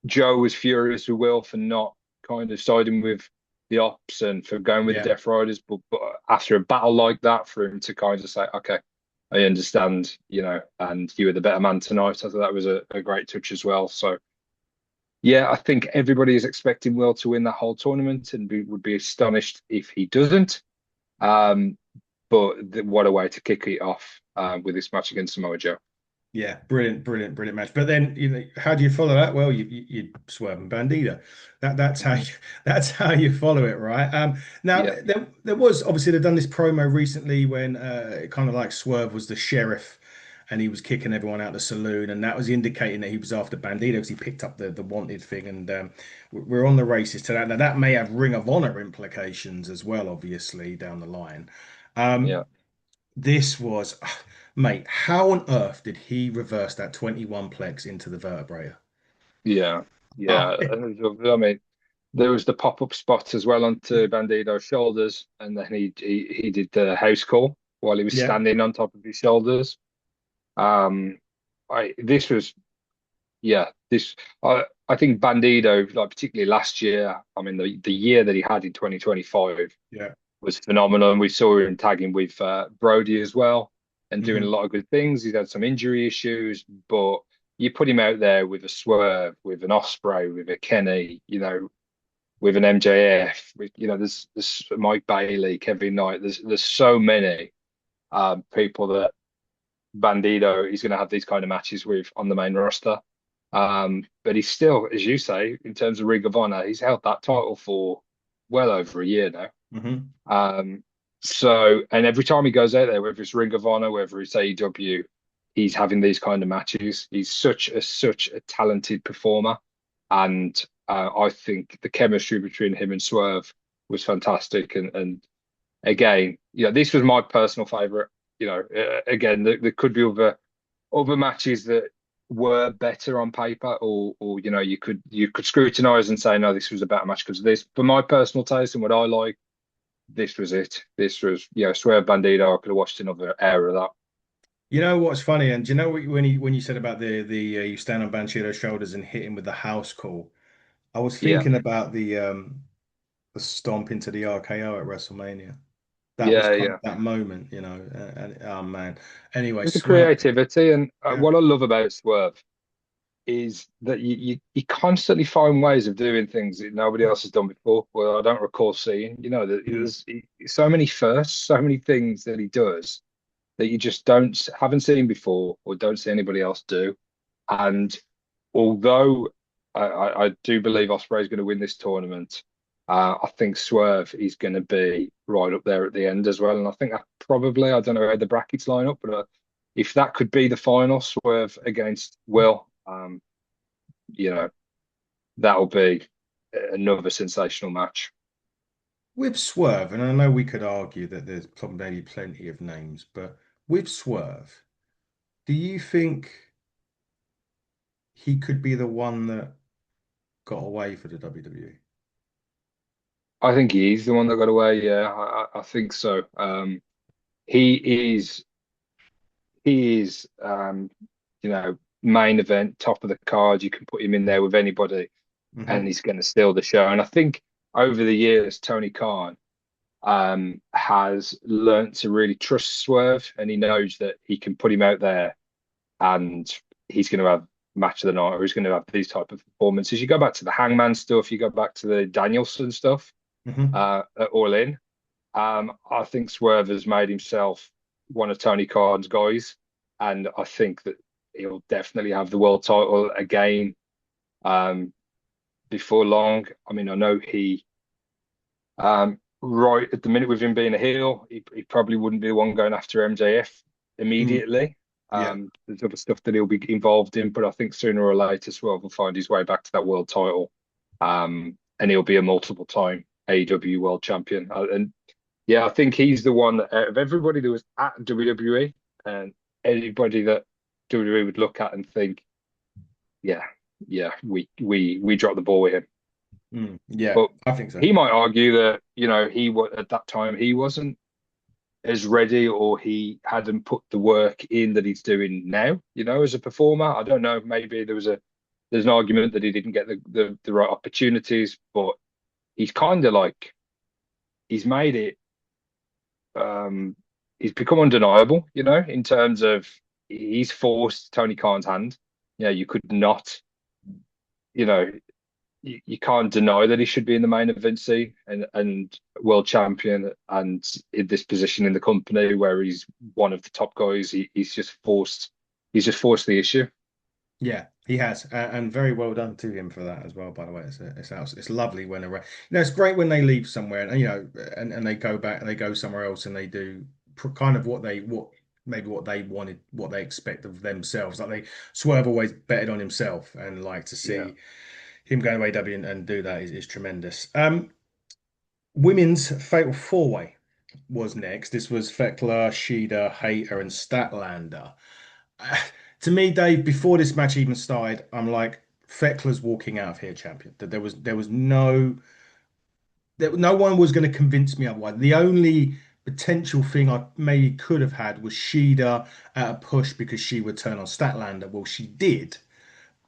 Joe was furious with Will for not kind of siding with the ops and for going with the yeah, Death Riders, but after a battle like that, for him to kind of say, "Okay, I understand," and you were the better man tonight. I thought that was a great touch as well. So yeah, I think everybody is expecting Will to win that whole tournament and would be astonished if he doesn't. Um, but what a way to kick it off with this match against Samoa Joe. yeah, brilliant, brilliant, brilliant match. But then, how do you follow that? Well, you swerve and bandita. That's how Mhm. you follow it, right? Now Yeah, there was obviously they've done this promo recently when it kind of like Swerve was the sheriff and he was kicking everyone out of the saloon, and that was indicating that he was after Bandito because he picked up the wanted thing, and we're on the races to that. Now that may have Ring of Honor implications as well, obviously down the line. Um, yeah, this was, mate, how on earth did he reverse that 21 plex into the vertebrae? yeah, yeah. I mean, there was the pop-up spot as well onto Bandido's shoulders, and then he did the house call while he was Yeah. standing on top of his shoulders. Um, this was this I think Bandido, like particularly last year. I mean, the year that he had in 2025 Yeah. was phenomenal, and we saw him tagging with Brody as well and doing a Hmm. lot of good things. He's had some injury issues, but you put him out there with a Swerve, with an Osprey, with a Kenny, with an MJF, there's Mike Bailey, Kevin Knight. There's so many people that Bandido is going to have these kind of matches with on the main roster. But he's still, as you say, in terms of Ring of Honor, he's held that title for well over a year now. Hmm. Um, and every time he goes out there, whether it's Ring of Honor, whether it's AEW, he's having these kind of matches. He's such a talented performer, and I think the chemistry between him and Swerve was fantastic. And again, this was my personal favorite. Again, there could be other matches that were better on paper, or you could scrutinize and say no, this was a better match because of this. For my personal taste and what I like, this was it. This was, Swerve Bandido. I could have watched another era of that. You know what's funny, and do you know when you said about the you stand on Banchiro's shoulders and hit him with the house call? I was Yeah, thinking about the stomp into the RKO at WrestleMania. That was yeah, kind of yeah. that moment, and oh man. Anyway, There's the Swerve. creativity, and Yeah. what I love about Swerve is that you constantly find ways of doing things that nobody else has done before. Well, I don't recall seeing. Mm. So many firsts, so many things that he does that you just haven't seen before or don't see anybody else do. And although I do believe Osprey is going to win this tournament, I think Swerve is going to be right up there at the end as well. And I think that probably, I don't know how the brackets line up, but if that could be the final, Swerve against Will, you know, that'll be another sensational match. With Swerve, and I know we could argue that there's probably plenty of names, but with Swerve, do you think he could be the one that got away for the WWE? I think he's the one that got away. Yeah, I think so. He is he is main event, top of the card. You can put him in there with anybody, and Hmm. he's going to steal the show. And I think over the years, Tony Khan has learnt to really trust Swerve, and he knows that he can put him out there, and he's going to have match of the night, or he's going to have these type of performances. You go back to the Hangman stuff, you go back to the Danielson stuff, Hmm. at All In. I think Swerve has made himself one of Tony Khan's guys, and I think that he'll definitely have the world title again um, before long. I mean, I know right at the minute with him being a heel, he probably wouldn't be the one going after MJF Mm. immediately. Yeah. There's other stuff that he'll be involved in, but I think sooner or later, Swerve will find his way back to that world title, and he'll be a multiple time AEW world champion. And yeah, I think he's the one that out of everybody that was at WWE and anybody that WWE would look at and think, yeah, yeah, we dropped the ball with him. Mm. Yeah, But I think so. he might argue that, he was at that time he wasn't as ready or he hadn't put the work in that he's doing now, as a performer. I don't know, maybe there's an argument that he didn't get the right opportunities, but he's kind of like he's made it he's become undeniable, in terms of he's forced Tony Khan's hand. You could not, you know, you can't deny that he should be in the main event scene and world champion and in this position in the company where he's one of the top guys. He's just forced the issue. Yeah, he has, and very well done to him for that as well. By the way, it's lovely when it's great when they leave somewhere and and they go back and they go somewhere else and they do kind of what maybe what they wanted, what they expect of themselves. Like Swerve always betted on himself, and like to Yeah. see him go to AW and do that is tremendous. Women's Fatal Four Way was next. This was Thekla, Shida, Hayter, and Statlander. To me, Dave, before this match even started, I'm like, Thekla's walking out of here champion. That there was no one was going to convince me otherwise. The only potential thing I maybe could have had was Shida at a push because she would turn on Statlander. Well, she did,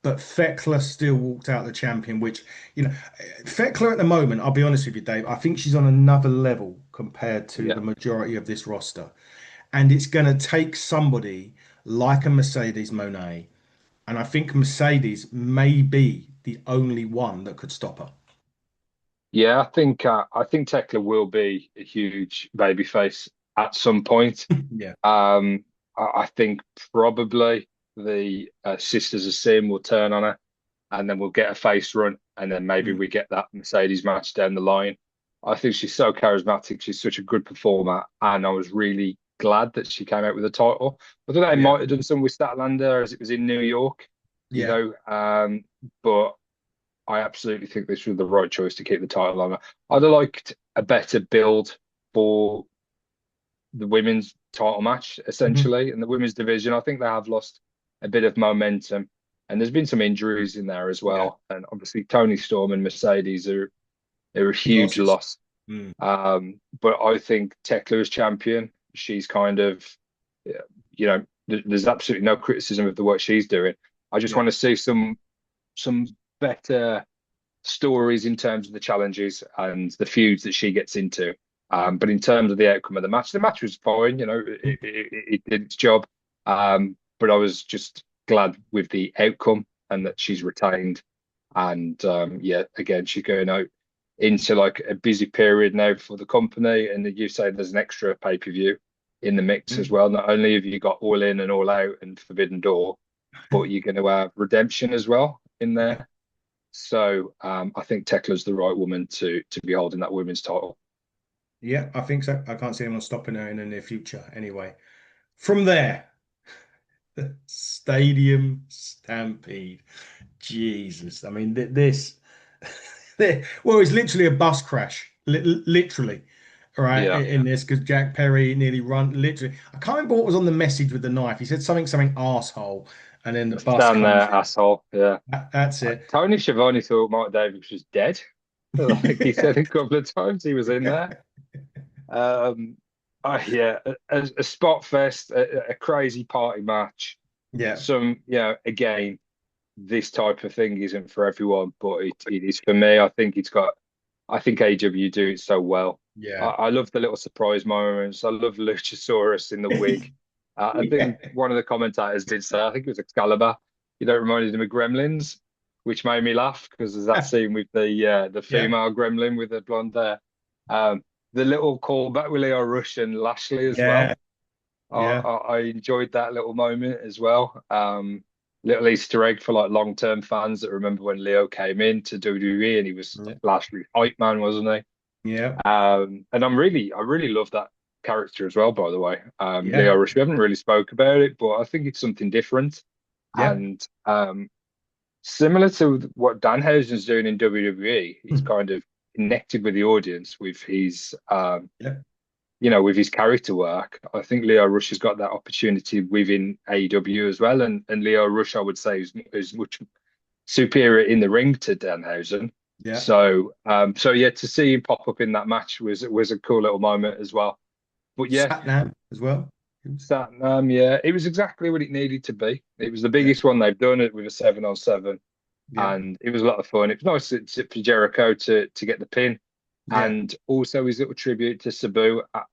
but Thekla still walked out the champion, which, Thekla at the moment, I'll be honest with you, Dave, I think she's on another level compared to the Yeah. majority of this roster. And it's going to take somebody like a Mercedes Moné And I think Mercedes may be the only one that could stop her. Yeah, I think Tekla will be a huge babyface at some point. Yeah. I think probably the Sisters of Sin will turn on her, and then we'll get a face run, and then maybe Mm. we get that Mercedes match down the line. I think she's so charismatic. She's such a good performer, and I was really glad that she came out with a title. I thought they Yeah. might have done some with Statlander as it was in New York, you Yeah. know, but I absolutely think this was the right choice to keep the title on her. I'd have liked a better build for the women's title match, Mhm. essentially, in the women's division. I think they have lost a bit of momentum, and there's been some injuries in there as Yeah. well. And obviously, Tony Storm and Mercedes are a Big huge losses. loss. Mm. But I think Tekla is champion. She's kind of, you know, there's absolutely no criticism of the work she's doing. I just Yeah. want to see some better stories in terms of the challenges and the feuds that she gets into. But in terms of the outcome of the match was fine. You know, it did its job. But I was just glad with the outcome and that she's retained. And yeah, again, she's going out into like a busy period now for the company. And you say there's an extra pay-per-view in the mix as Mm. well. Not only have you got All In and All Out and Forbidden Door, but you're going to have Redemption as well in Yeah. there. So I think Tekla's the right woman to be holding that women's title. Yeah, I think so. I can't see anyone stopping her in the near future anyway. From there, the Stadium Stampede. Jesus. I mean, this, well, it's literally a bus crash, literally, right? Yeah, In this, because Jack Perry nearly run, literally. I can't remember what was on the message with the knife. He said something, asshole, and then the bus stand comes there, in. asshole. Yeah, That's it. Tony Schiavone thought Mark Davis was dead. Like he said a couple of times, he was in there. Um, yeah, a spot fest, a crazy party match. Yeah, Some, again, this type of thing isn't for everyone, but it is for me. I think AW do it so well. yeah, I love the little surprise moments. I love Luchasaurus in the wig. I yeah, think one of the commentators did say, I think it was Excalibur, reminded him of Gremlins, which made me laugh because there's that scene with the yeah, female gremlin with the blonde hair. Um, the little callback with Leo Rush and Lashley as well. yeah, yeah, I enjoyed that little moment as well. Little Easter egg for like long-term fans that remember when Leo came in to WWE and he was yeah, Lashley's hype man, wasn't he? yeah, And I really love that character as well, by the way. Leo yeah, Rush, we haven't really spoke about it, but I think it's something different yeah, and similar to what Danhausen's doing in WWE. He's mm, kind of connected with the audience with his yeah, with his character work. I think Leo Rush has got that opportunity within AEW as well. And Leo Rush, I would say, is much superior in the ring to Danhausen. yeah. So yeah, to see him pop up in that match was a cool little moment as well. But yeah, Satnam as well. Satnam, yeah, it was exactly what it needed to be. It was the Yeah, biggest one they've done it with a 7-on-7, yeah, and it was a lot of fun. It was nice for Jericho to get the pin, yeah, and also his little tribute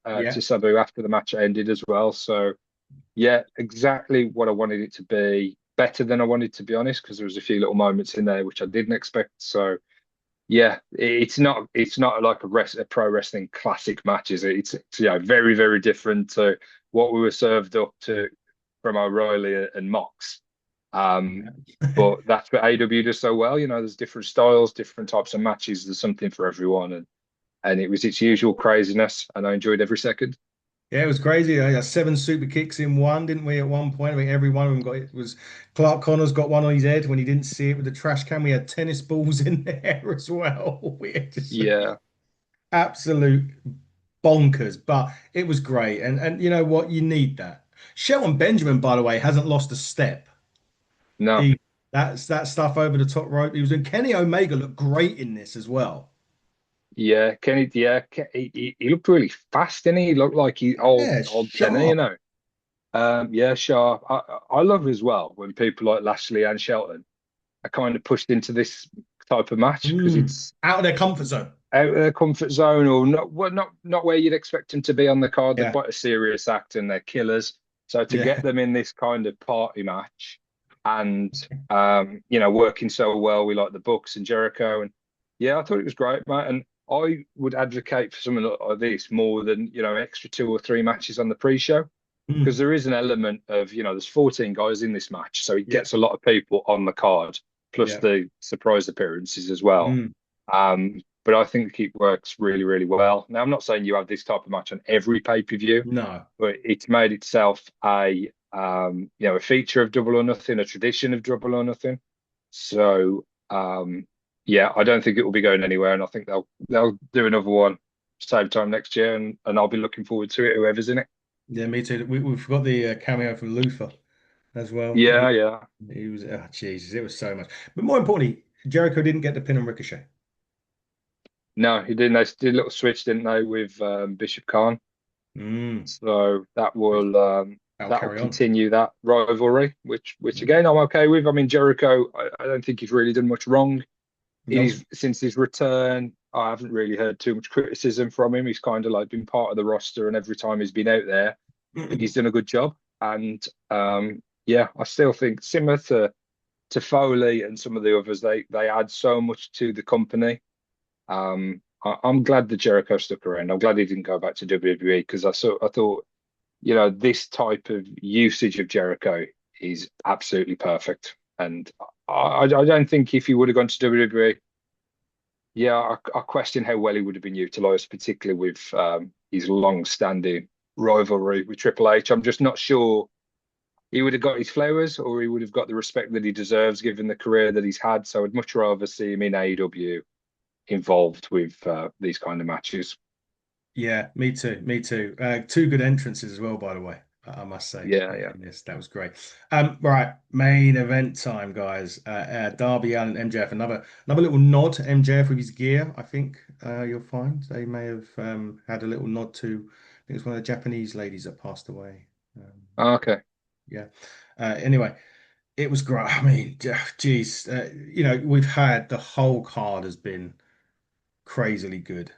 yeah, to Sabu after the match ended as well. So yeah, exactly what I wanted it to be. Better than I wanted, to be honest, because there was a few little moments in there which I didn't expect. So yeah, it's not like a pro wrestling classic match, is it? It's very very different to what we were served up to from O'Reilly and Mox. Um, yeah. but that's what AW does so well. There's different styles, different types of matches. There's something for everyone, and it was its usual craziness, and I enjoyed every second. Yeah, it was crazy. I got seven super kicks in one, didn't we? At one point, I mean, every one of them got it. Was Clark Connors got one on his head when he didn't see it with the trash can. We had tennis balls in there as well. We had just Yeah, absolute bonkers, but it was great. And you know what? You need that. Shelton Benjamin, by the way, hasn't lost a step. no, He That's that stuff over the top rope. He was doing. Kenny Omega looked great in this as well. yeah, Kenny, yeah, he looked really fast, didn't he? He looked like he Yeah, old Kenny, sharp. Yeah, sharp. I love as well when people like Lashley and Shelton are kind of pushed into this type of match because it's Out of their comfort zone. out of their comfort zone or not, well, not where you'd expect them to be on the card. They're Yeah, quite a serious act and they're killers. So to yeah, get them in this kind of party match, and working so well with like the Bucks and Jericho, and yeah, I thought it was great, mate. And I would advocate for something like this more than extra 2 or 3 matches on the pre-show, because Mm, there is an element of there's 14 guys in this match, so it yeah, gets a lot of people on the card, plus yeah. the surprise appearances as well. Mm, But I think it works really, really well. Now, I'm not saying you have this type of match on every pay-per-view, no. but it's made itself a feature of Double or Nothing, a tradition of Double or Nothing. So yeah, I don't think it will be going anywhere, and I think they'll do another one same time next year, and I'll be looking forward to it, whoever's in it. Yeah, me too. We forgot the cameo from Luther as well. Yeah, yeah. He was, oh, Jesus, it was so much. But more importantly, Jericho didn't get the pin on Ricochet. No, he didn't. They did a little switch, didn't they, with Bishop Khan? Mm. So Which I'll that will carry on. continue that rivalry, which Mm. again I'm okay with. I mean, Jericho, I don't think he's really done much wrong. Nope. Since his return, I haven't really heard too much criticism from him. He's kind of like been part of the roster, and every time he's been out there, I think he's done a good job. And yeah, I still think similar to Foley and some of the others, they add so much to the company. I'm glad that Jericho stuck around. I'm glad he didn't go back to WWE, because I thought this type of usage of Jericho is absolutely perfect. And I don't think if he would have gone to WWE, yeah, I question how well he would have been utilised, particularly with his long-standing rivalry with Triple H. I'm just not sure he would have got his flowers, or he would have got the respect that he deserves given the career that he's had. So I'd much rather see him in AEW involved with these kind of matches. Yeah, me too. Me too. Two good entrances as well, by the way. I must say. Yeah, yeah. Yes, that was great. Right, main event time, guys. Darby Allin, MJF. Another little nod to MJF with his gear. I think you'll find they may have had a little nod to. I think it's one of the Japanese ladies that passed away. Okay. Yeah. Anyway, it was great. I mean, geez, we've had the whole card has been crazily good.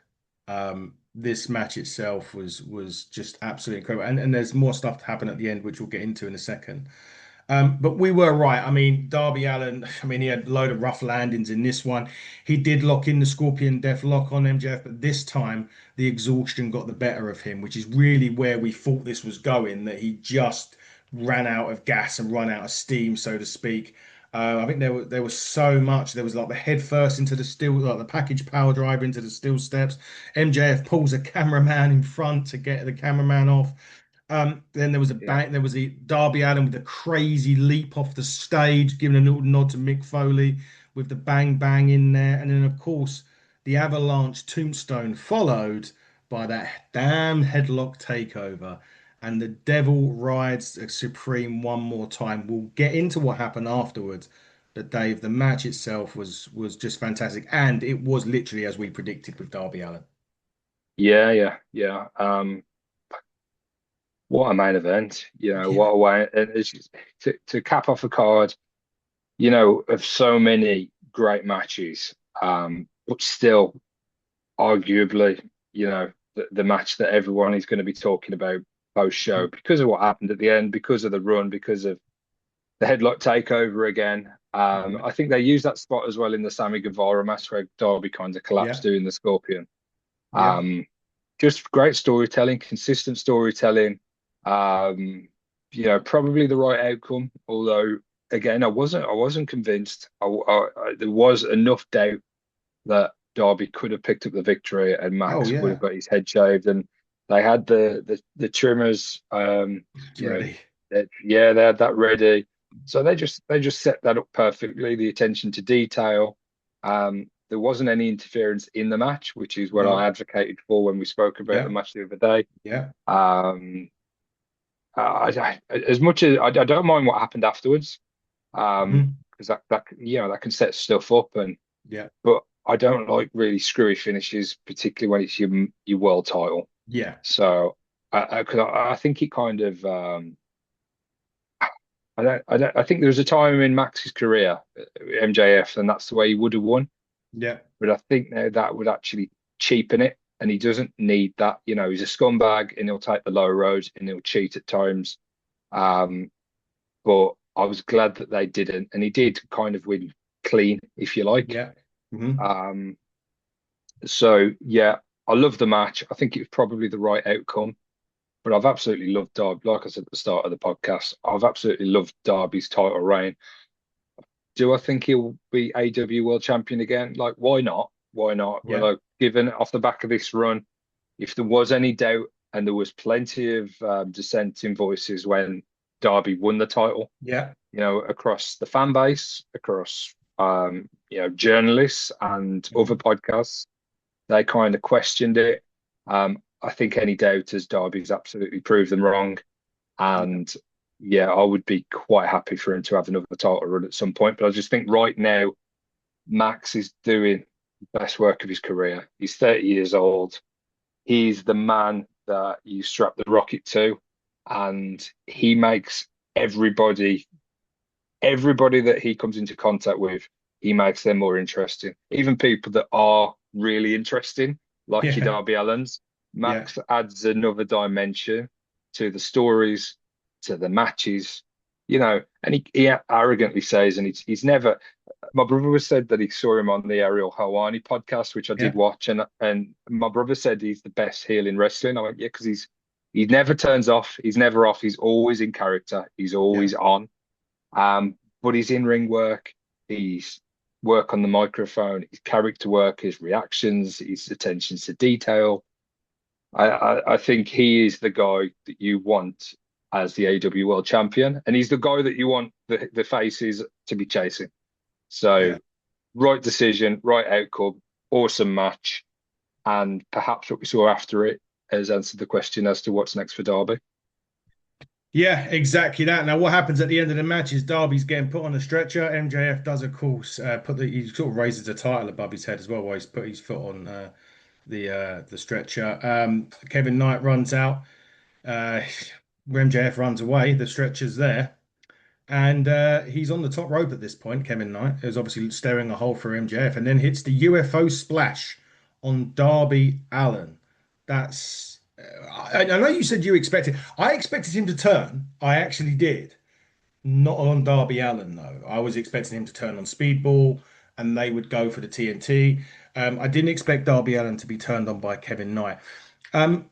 This match itself was just absolutely incredible, and there's more stuff to happen at the end, which we'll get into in a second. But we were right. I mean, Darby Allin, I mean, he had a load of rough landings in this one. He did lock in the Scorpion Death Lock on MJF, but this time the exhaustion got the better of him, which is really where we thought this was going, that he just ran out of gas and run out of steam, so to speak. I think there was so much. There was like the head first into the steel, like the package power driver into the steel steps. MJF pulls a cameraman in front to get the cameraman off. Then there was a Yeah. bang. There was the Darby Allin with the crazy leap off the stage, giving a little nod to Mick Foley with the bang bang in there, and then of course the Avalanche Tombstone followed by that damn headlock takeover, and the Devil rides supreme one more time. We'll get into what happened afterwards, but Dave, the match itself was just fantastic, and it was literally as we predicted with Darby Allin. Yeah, yeah, yeah. What a main event, Yeah, what a way. And to cap off a card, of so many great matches, but still arguably, the match that everyone is going to be talking about post show because of what happened at the end, because of the run, because of the headlock takeover again. yeah, I think they used that spot as well in the Sammy Guevara match where Darby kind of collapsed yeah, doing the Scorpion. yeah. Um, just great storytelling, consistent storytelling. Um, probably the right outcome. Although, again, I wasn't convinced. There was enough doubt that Darby could have picked up the victory and Oh Max would have yeah, got his head shaved, and they had the trimmers. it's You know, ready. yeah, they had that ready. So they just set that up perfectly. The attention to detail. There wasn't any interference in the match, which is what I No, advocated for when we spoke about the yeah, match the other day. yeah. Um, as much as I don't mind what happened afterwards, Mhm. because that can set stuff up, Yeah, but I don't like really screwy finishes, particularly when it's your world title. yeah. So 'cause I think it kind of I think there was a time in Max's career, MJF, and that's the way he would have won. Yeah. But I think now that would actually cheapen it, and he doesn't need that. He's a scumbag, and he'll take the low road, and he'll cheat at times. Um, but I was glad that they didn't, and he did kind of win clean, if you like. Yeah. Hmm. Um, so yeah, I love the match. I think it was probably the right outcome, but I've absolutely loved Derby. Like I said at the start of the podcast, I've absolutely loved Derby's title reign. Do I think he'll be AW World Champion again? Like, why not? Why not? Well, Yeah. like, given off the back of this run, if there was any doubt, and there was plenty of dissenting voices when Derby won the title, Yeah. across the fan base, across journalists and other Mhm. podcasts, they kind of questioned it. I think any doubters, Derby's absolutely proved them wrong. Yeah. And yeah, I would be quite happy for him to have another title run at some point. But I just think right now, Max is doing the best work of his career. He's 30 years old. He's the man that you strap the rocket to, and he makes everybody, everybody that he comes into contact with, he makes them more interesting. Even people that are really interesting, like your Yeah. Darby Allens, Yeah. Max adds another dimension to the stories, to the matches, and he arrogantly says, and he's never. My brother was said that he saw him on the Ariel Helwani podcast, which I did Yeah. watch, and my brother said he's the best heel in wrestling. I went, yeah, because he never turns off, he's never off, he's always in character, he's Yeah. always on. But his in-ring work, his work on the microphone, his character work, his reactions, his attention to detail. I think he is the guy that you want as the AW World Champion, and he's the guy that you want the faces to be chasing. So Yeah. right decision, right outcome, awesome match, and perhaps what we saw after it has answered the question as to what's next for Derby. Yeah, exactly that. Now, what happens at the end of the match is Darby's getting put on a stretcher. MJF does, of course, he sort of raises the title above his head as well, while he's put his foot on the stretcher. Kevin Knight runs out. Uh, MJF runs away. The stretcher's there. And he's on the top rope at this point. Kevin Knight is obviously staring a hole for MJF and then hits the UFO splash on Darby Allin. That's. I know you said you expected. I expected him to turn. I actually did. Not on Darby Allin, though. I was expecting him to turn on Speedball and they would go for the TNT. I didn't expect Darby Allin to be turned on by Kevin Knight. Um,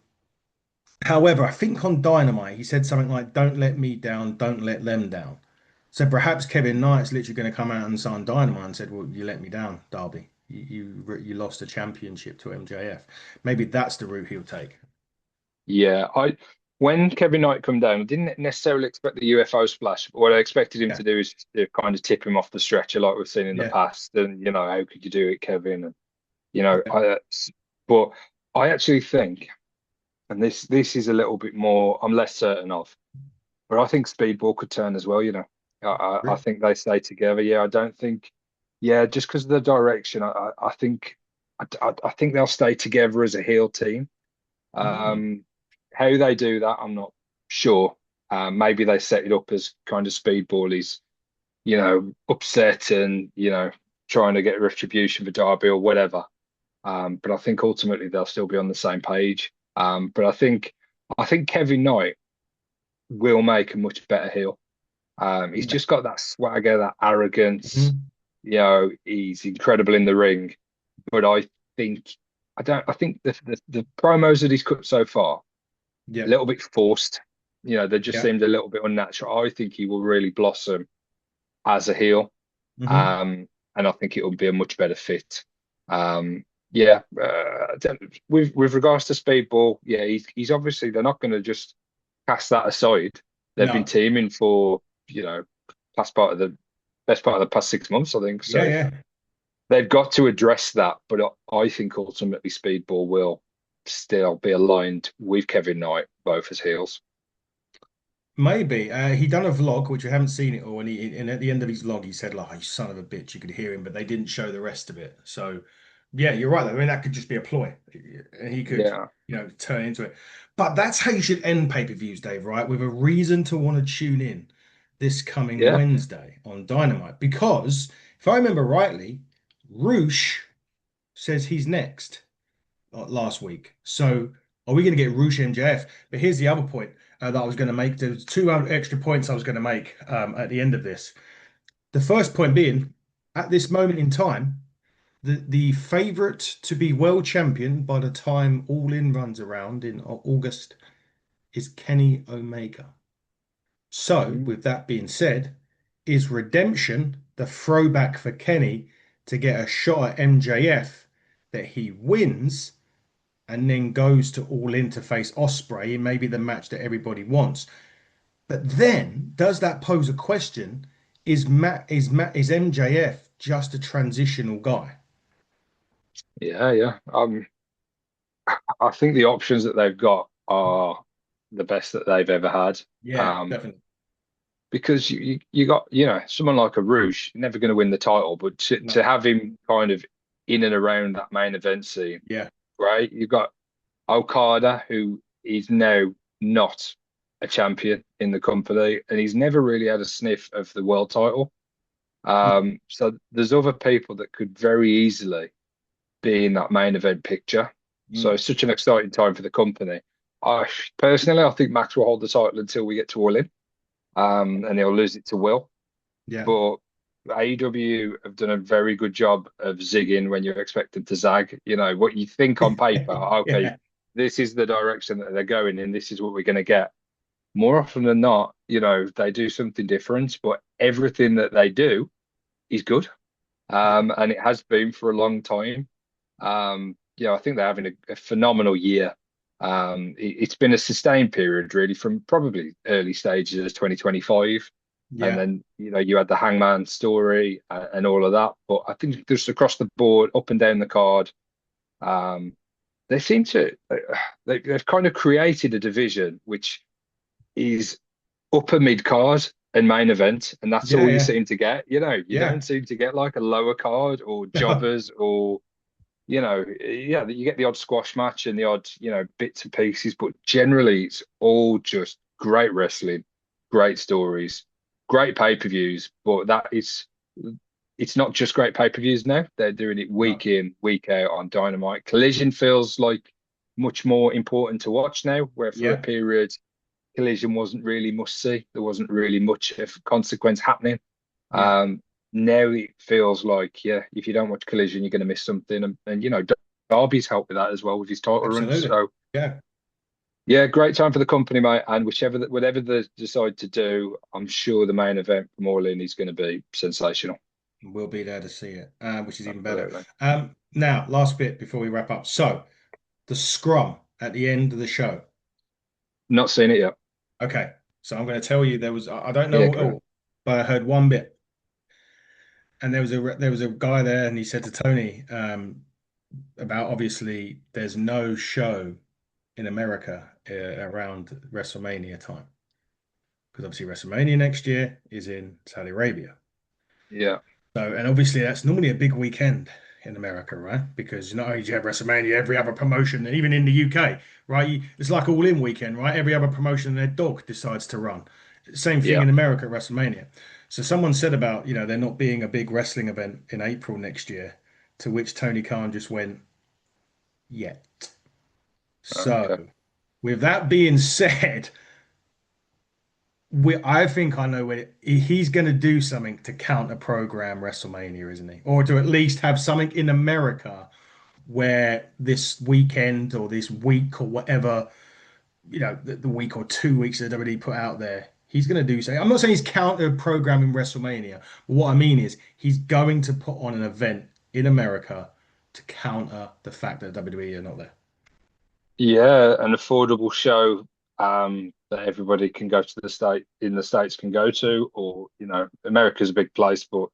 However, I think on Dynamite, he said something like, "Don't let me down, don't let them down." So perhaps Kevin Knight's literally going to come out and sign Dynamite and said, "Well, you let me down, Darby. You lost a championship to MJF." Maybe that's the route he'll take. Yeah, I when Kevin Knight come down, I didn't necessarily expect the UFO splash, but what I expected him Yeah, to do is just to kind of tip him off the stretcher like we've seen in the yeah, past. And how could you do it, Kevin? And yeah. but I actually think, and this is a little bit more, I'm less certain of, but I think Speedball could turn as well. I Really? think they stay together. Yeah, I don't think, yeah, just because of the direction, I think, I think they'll stay together as a heel team. Mm, Um, how they do that, I'm not sure. Maybe they set it up as kind of Speedball is, upset and, trying to get retribution for Darby or whatever. But I think ultimately they'll still be on the same page. But I think Kevin Knight will make a much better heel. He's yeah. just got that swagger, that arrogance. Mhm. He's incredible in the ring. But think I think the promos that he's cut so far a Yeah, little bit forced. They just yeah. seemed a little bit unnatural. I think he will really blossom as a heel, Hmm. um, and I think it will be a much better fit. Yeah, with regards to Speedball, yeah, he's obviously they're not going to just cast that aside. They've been No. teaming for past part of the best part of the past 6 months, I think. Yeah, So yeah. they've got to address that, but I think ultimately Speedball will still be aligned with Kevin Knight, both as heels. Maybe. He done a vlog, which we haven't seen it all, and at the end of his vlog, he said, like, "Oh, you son of a bitch," you could hear him, but they didn't show the rest of it. So, yeah, you're right. I mean, that could just be a ploy, and he could, Yeah, turn into it. But that's how you should end pay-per-views, Dave, right? With a reason to want to tune in this coming yeah, Wednesday on Dynamite, because if I remember rightly, Roosh says he's next last week. So are we going to get Roosh MJF? But here's the other point. that I was going to make. There was two extra points I was going to make at the end of this. The first point being, at this moment in time, the favourite to be world champion by the time All In runs around in August is Kenny Omega. So, Mm. with that being said, is Redemption the throwback for Kenny to get a shot at MJF that he wins and then goes to All In to face Osprey in maybe the match that everybody wants? But then, does that pose a question? Is MJF just a transitional guy? Yeah, yeah. I think the options that they've got are the best that they've ever had. Yeah, Um, definitely. because you got someone like a Rouge, you're never going to win the title, but No. to have him kind of in and around that main event scene, Yeah. right? You've got Okada, who is now not a champion in the company, and he's never really had a sniff of the world title. No. So there's other people that could very easily be in that main event picture. So Mm. it's such an exciting time for the company. I personally, I think Max will hold the title until we get to All In, and he'll lose it to Will. Yeah. But AEW have done a very good job of zigging when you're expected to zag. You know, what you think on paper, okay, Yeah. this is the direction that they're going in, this is what we're going to get. More often than not, they do something different, but everything that they do is good. Yeah. And it has been for a long time. I think they're having a phenomenal year. It's been a sustained period, really, from probably early stages of 2025. And Yeah. then, you had the Hangman story and all of that. But I think just across the board, up and down the card, um, they seem to, they've kind of created a division which is upper mid card and main event. And that's Yeah. all you Yeah. seem to get. You Yeah. don't seem to get like a lower card or jobbers or yeah, you get the odd squash match and the odd, bits and pieces, but generally it's all just great wrestling, great stories, great pay-per-views. But it's not just great pay-per-views now. They're doing it No. week in, week out on Dynamite. Collision feels like much more important to watch now, where for a Yeah. period, Collision wasn't really must see. There wasn't really much of consequence happening. Yeah. Um, Now it feels like, yeah, if you don't watch Collision, you're going to miss something. And Darby's helped with that as well with his title run. Absolutely. So Yeah. yeah, great time for the company, mate. And whatever they decide to do, I'm sure the main event from All In is going to be sensational. We'll be there to see it, which is even better. Absolutely. Now, last bit before we wrap up. So, the scrum at the end of the show. Not seen it yet. Okay. So, I'm going to tell you there was, I don't Yeah, know, correct. but I heard one bit. And there was a guy there, and he said to Tony about obviously there's no show in America around WrestleMania time because obviously WrestleMania next year is in Saudi Arabia. Yeah, So, and obviously that's normally a big weekend in America, right? Because not only do you have WrestleMania, every other promotion, and even in the UK, right? It's like all in weekend, right? Every other promotion and their dog decides to run. Same thing yeah. in America at WrestleMania. So someone said about, there not being a big wrestling event in April next year, to which Tony Khan just went, yet. Okay. So, with that being said, I think I know where he's going to do something to counter program WrestleMania, isn't he? Or to at least have something in America where this weekend or this week or whatever, the week or 2 weeks that WWE put out there, he's going to do something. I'm not saying he's counter programming WrestleMania, but what I mean is he's going to put on an event in America to counter the fact that WWE are not there. Yeah, an affordable show that everybody can go to the States can go to, or America's a big place, but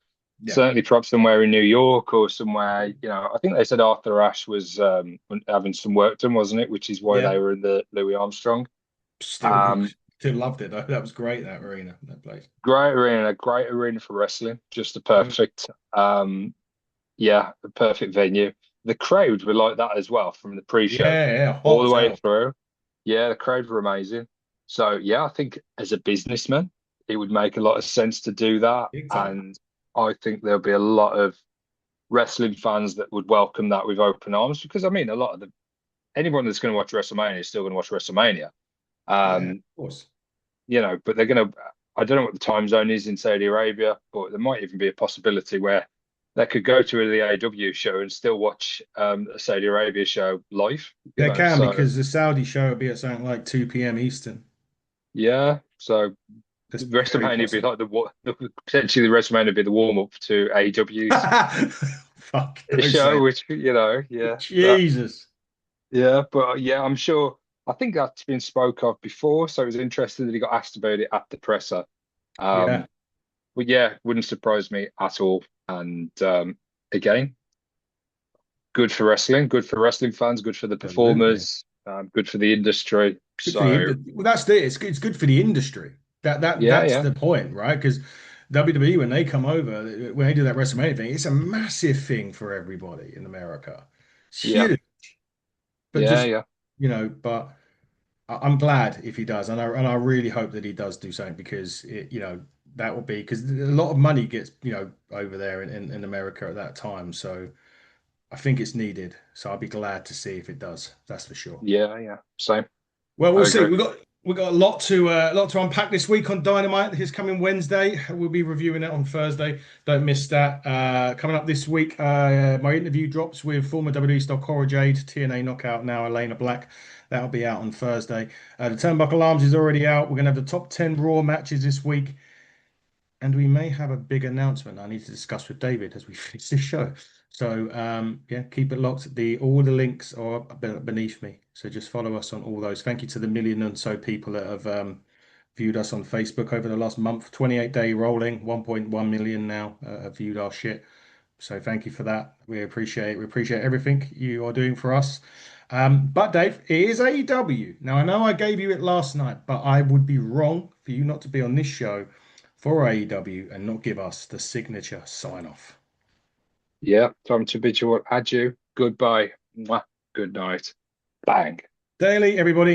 Yeah. certainly perhaps somewhere in New York or somewhere, I think they said Arthur Ashe was having some work done, wasn't it? Which is why Yeah. they were in the Louis Armstrong. Still, Um, still loved it though. That was great, that arena, that place. great arena for wrestling, just a Mm. perfect yeah, the perfect venue. The crowd were like that as well from the pre-show Yeah, yeah, all hot the as way hell. through. Yeah, the crowd were amazing. So yeah, I think as a businessman, it would make a lot of sense to do that. Big time. And I think there'll be a lot of wrestling fans that would welcome that with open arms because I mean a lot of anyone that's going to watch WrestleMania is still going to watch WrestleMania. Yeah, of Um, course. but they're gonna. I don't know what the time zone is in Saudi Arabia, but there might even be a possibility where they could go to the AW show and still watch a Saudi Arabia show live. They can So because the Saudi show will be at something like 2 p.m. Eastern. yeah, so That's very WrestleMania would be possible. like potentially the WrestleMania would be the warm up to AEW's Fuck, don't say show, that. which that Jesus. yeah, but yeah, I'm sure. I think that's been spoke of before, so it was interesting that he got asked about it at the presser. Yeah, Um, but yeah, wouldn't surprise me at all. And again, good for wrestling fans, good for the absolutely. performers, good for the industry. Good for the So industry. Well, that's it. It's good for the industry. yeah, That's yeah, the point, right? Because WWE, when they come over, when they do that WrestleMania thing, it's a massive thing for everybody in America. It's yeah, huge. But yeah, just, yeah, but I'm glad if he does, and I really hope that he does do something because that will be because a lot of money gets over there in America at that time. So I think it's needed. So I'll be glad to see if it does. That's for sure. yeah, yeah. Same. Well, we'll I see. agree. We've got a lot to unpack this week on Dynamite. This coming Wednesday. We'll be reviewing it on Thursday. Don't miss that. Coming up this week, my interview drops with former WWE star Cora Jade, TNA Knockout now Elena Black. That'll be out on Thursday. The Turnbuckle Arms is already out. We're gonna have the top 10 Raw matches this week. And we may have a big announcement I need to discuss with David as we finish this show. So yeah, keep it locked. All the links are beneath me. So just follow us on all those. Thank you to the million and so people that have viewed us on Facebook over the last month. 28-day rolling, 1.1 million now have viewed our shit. So thank you for that. We appreciate everything you are doing for us. But Dave, it is AEW. Now I know I gave you it last night, but I would be wrong for you not to be on this show for AEW and not give us the signature sign off. Yeah, time to bid you adieu. Goodbye. Mwah. Good night. Bang. Daily, everybody.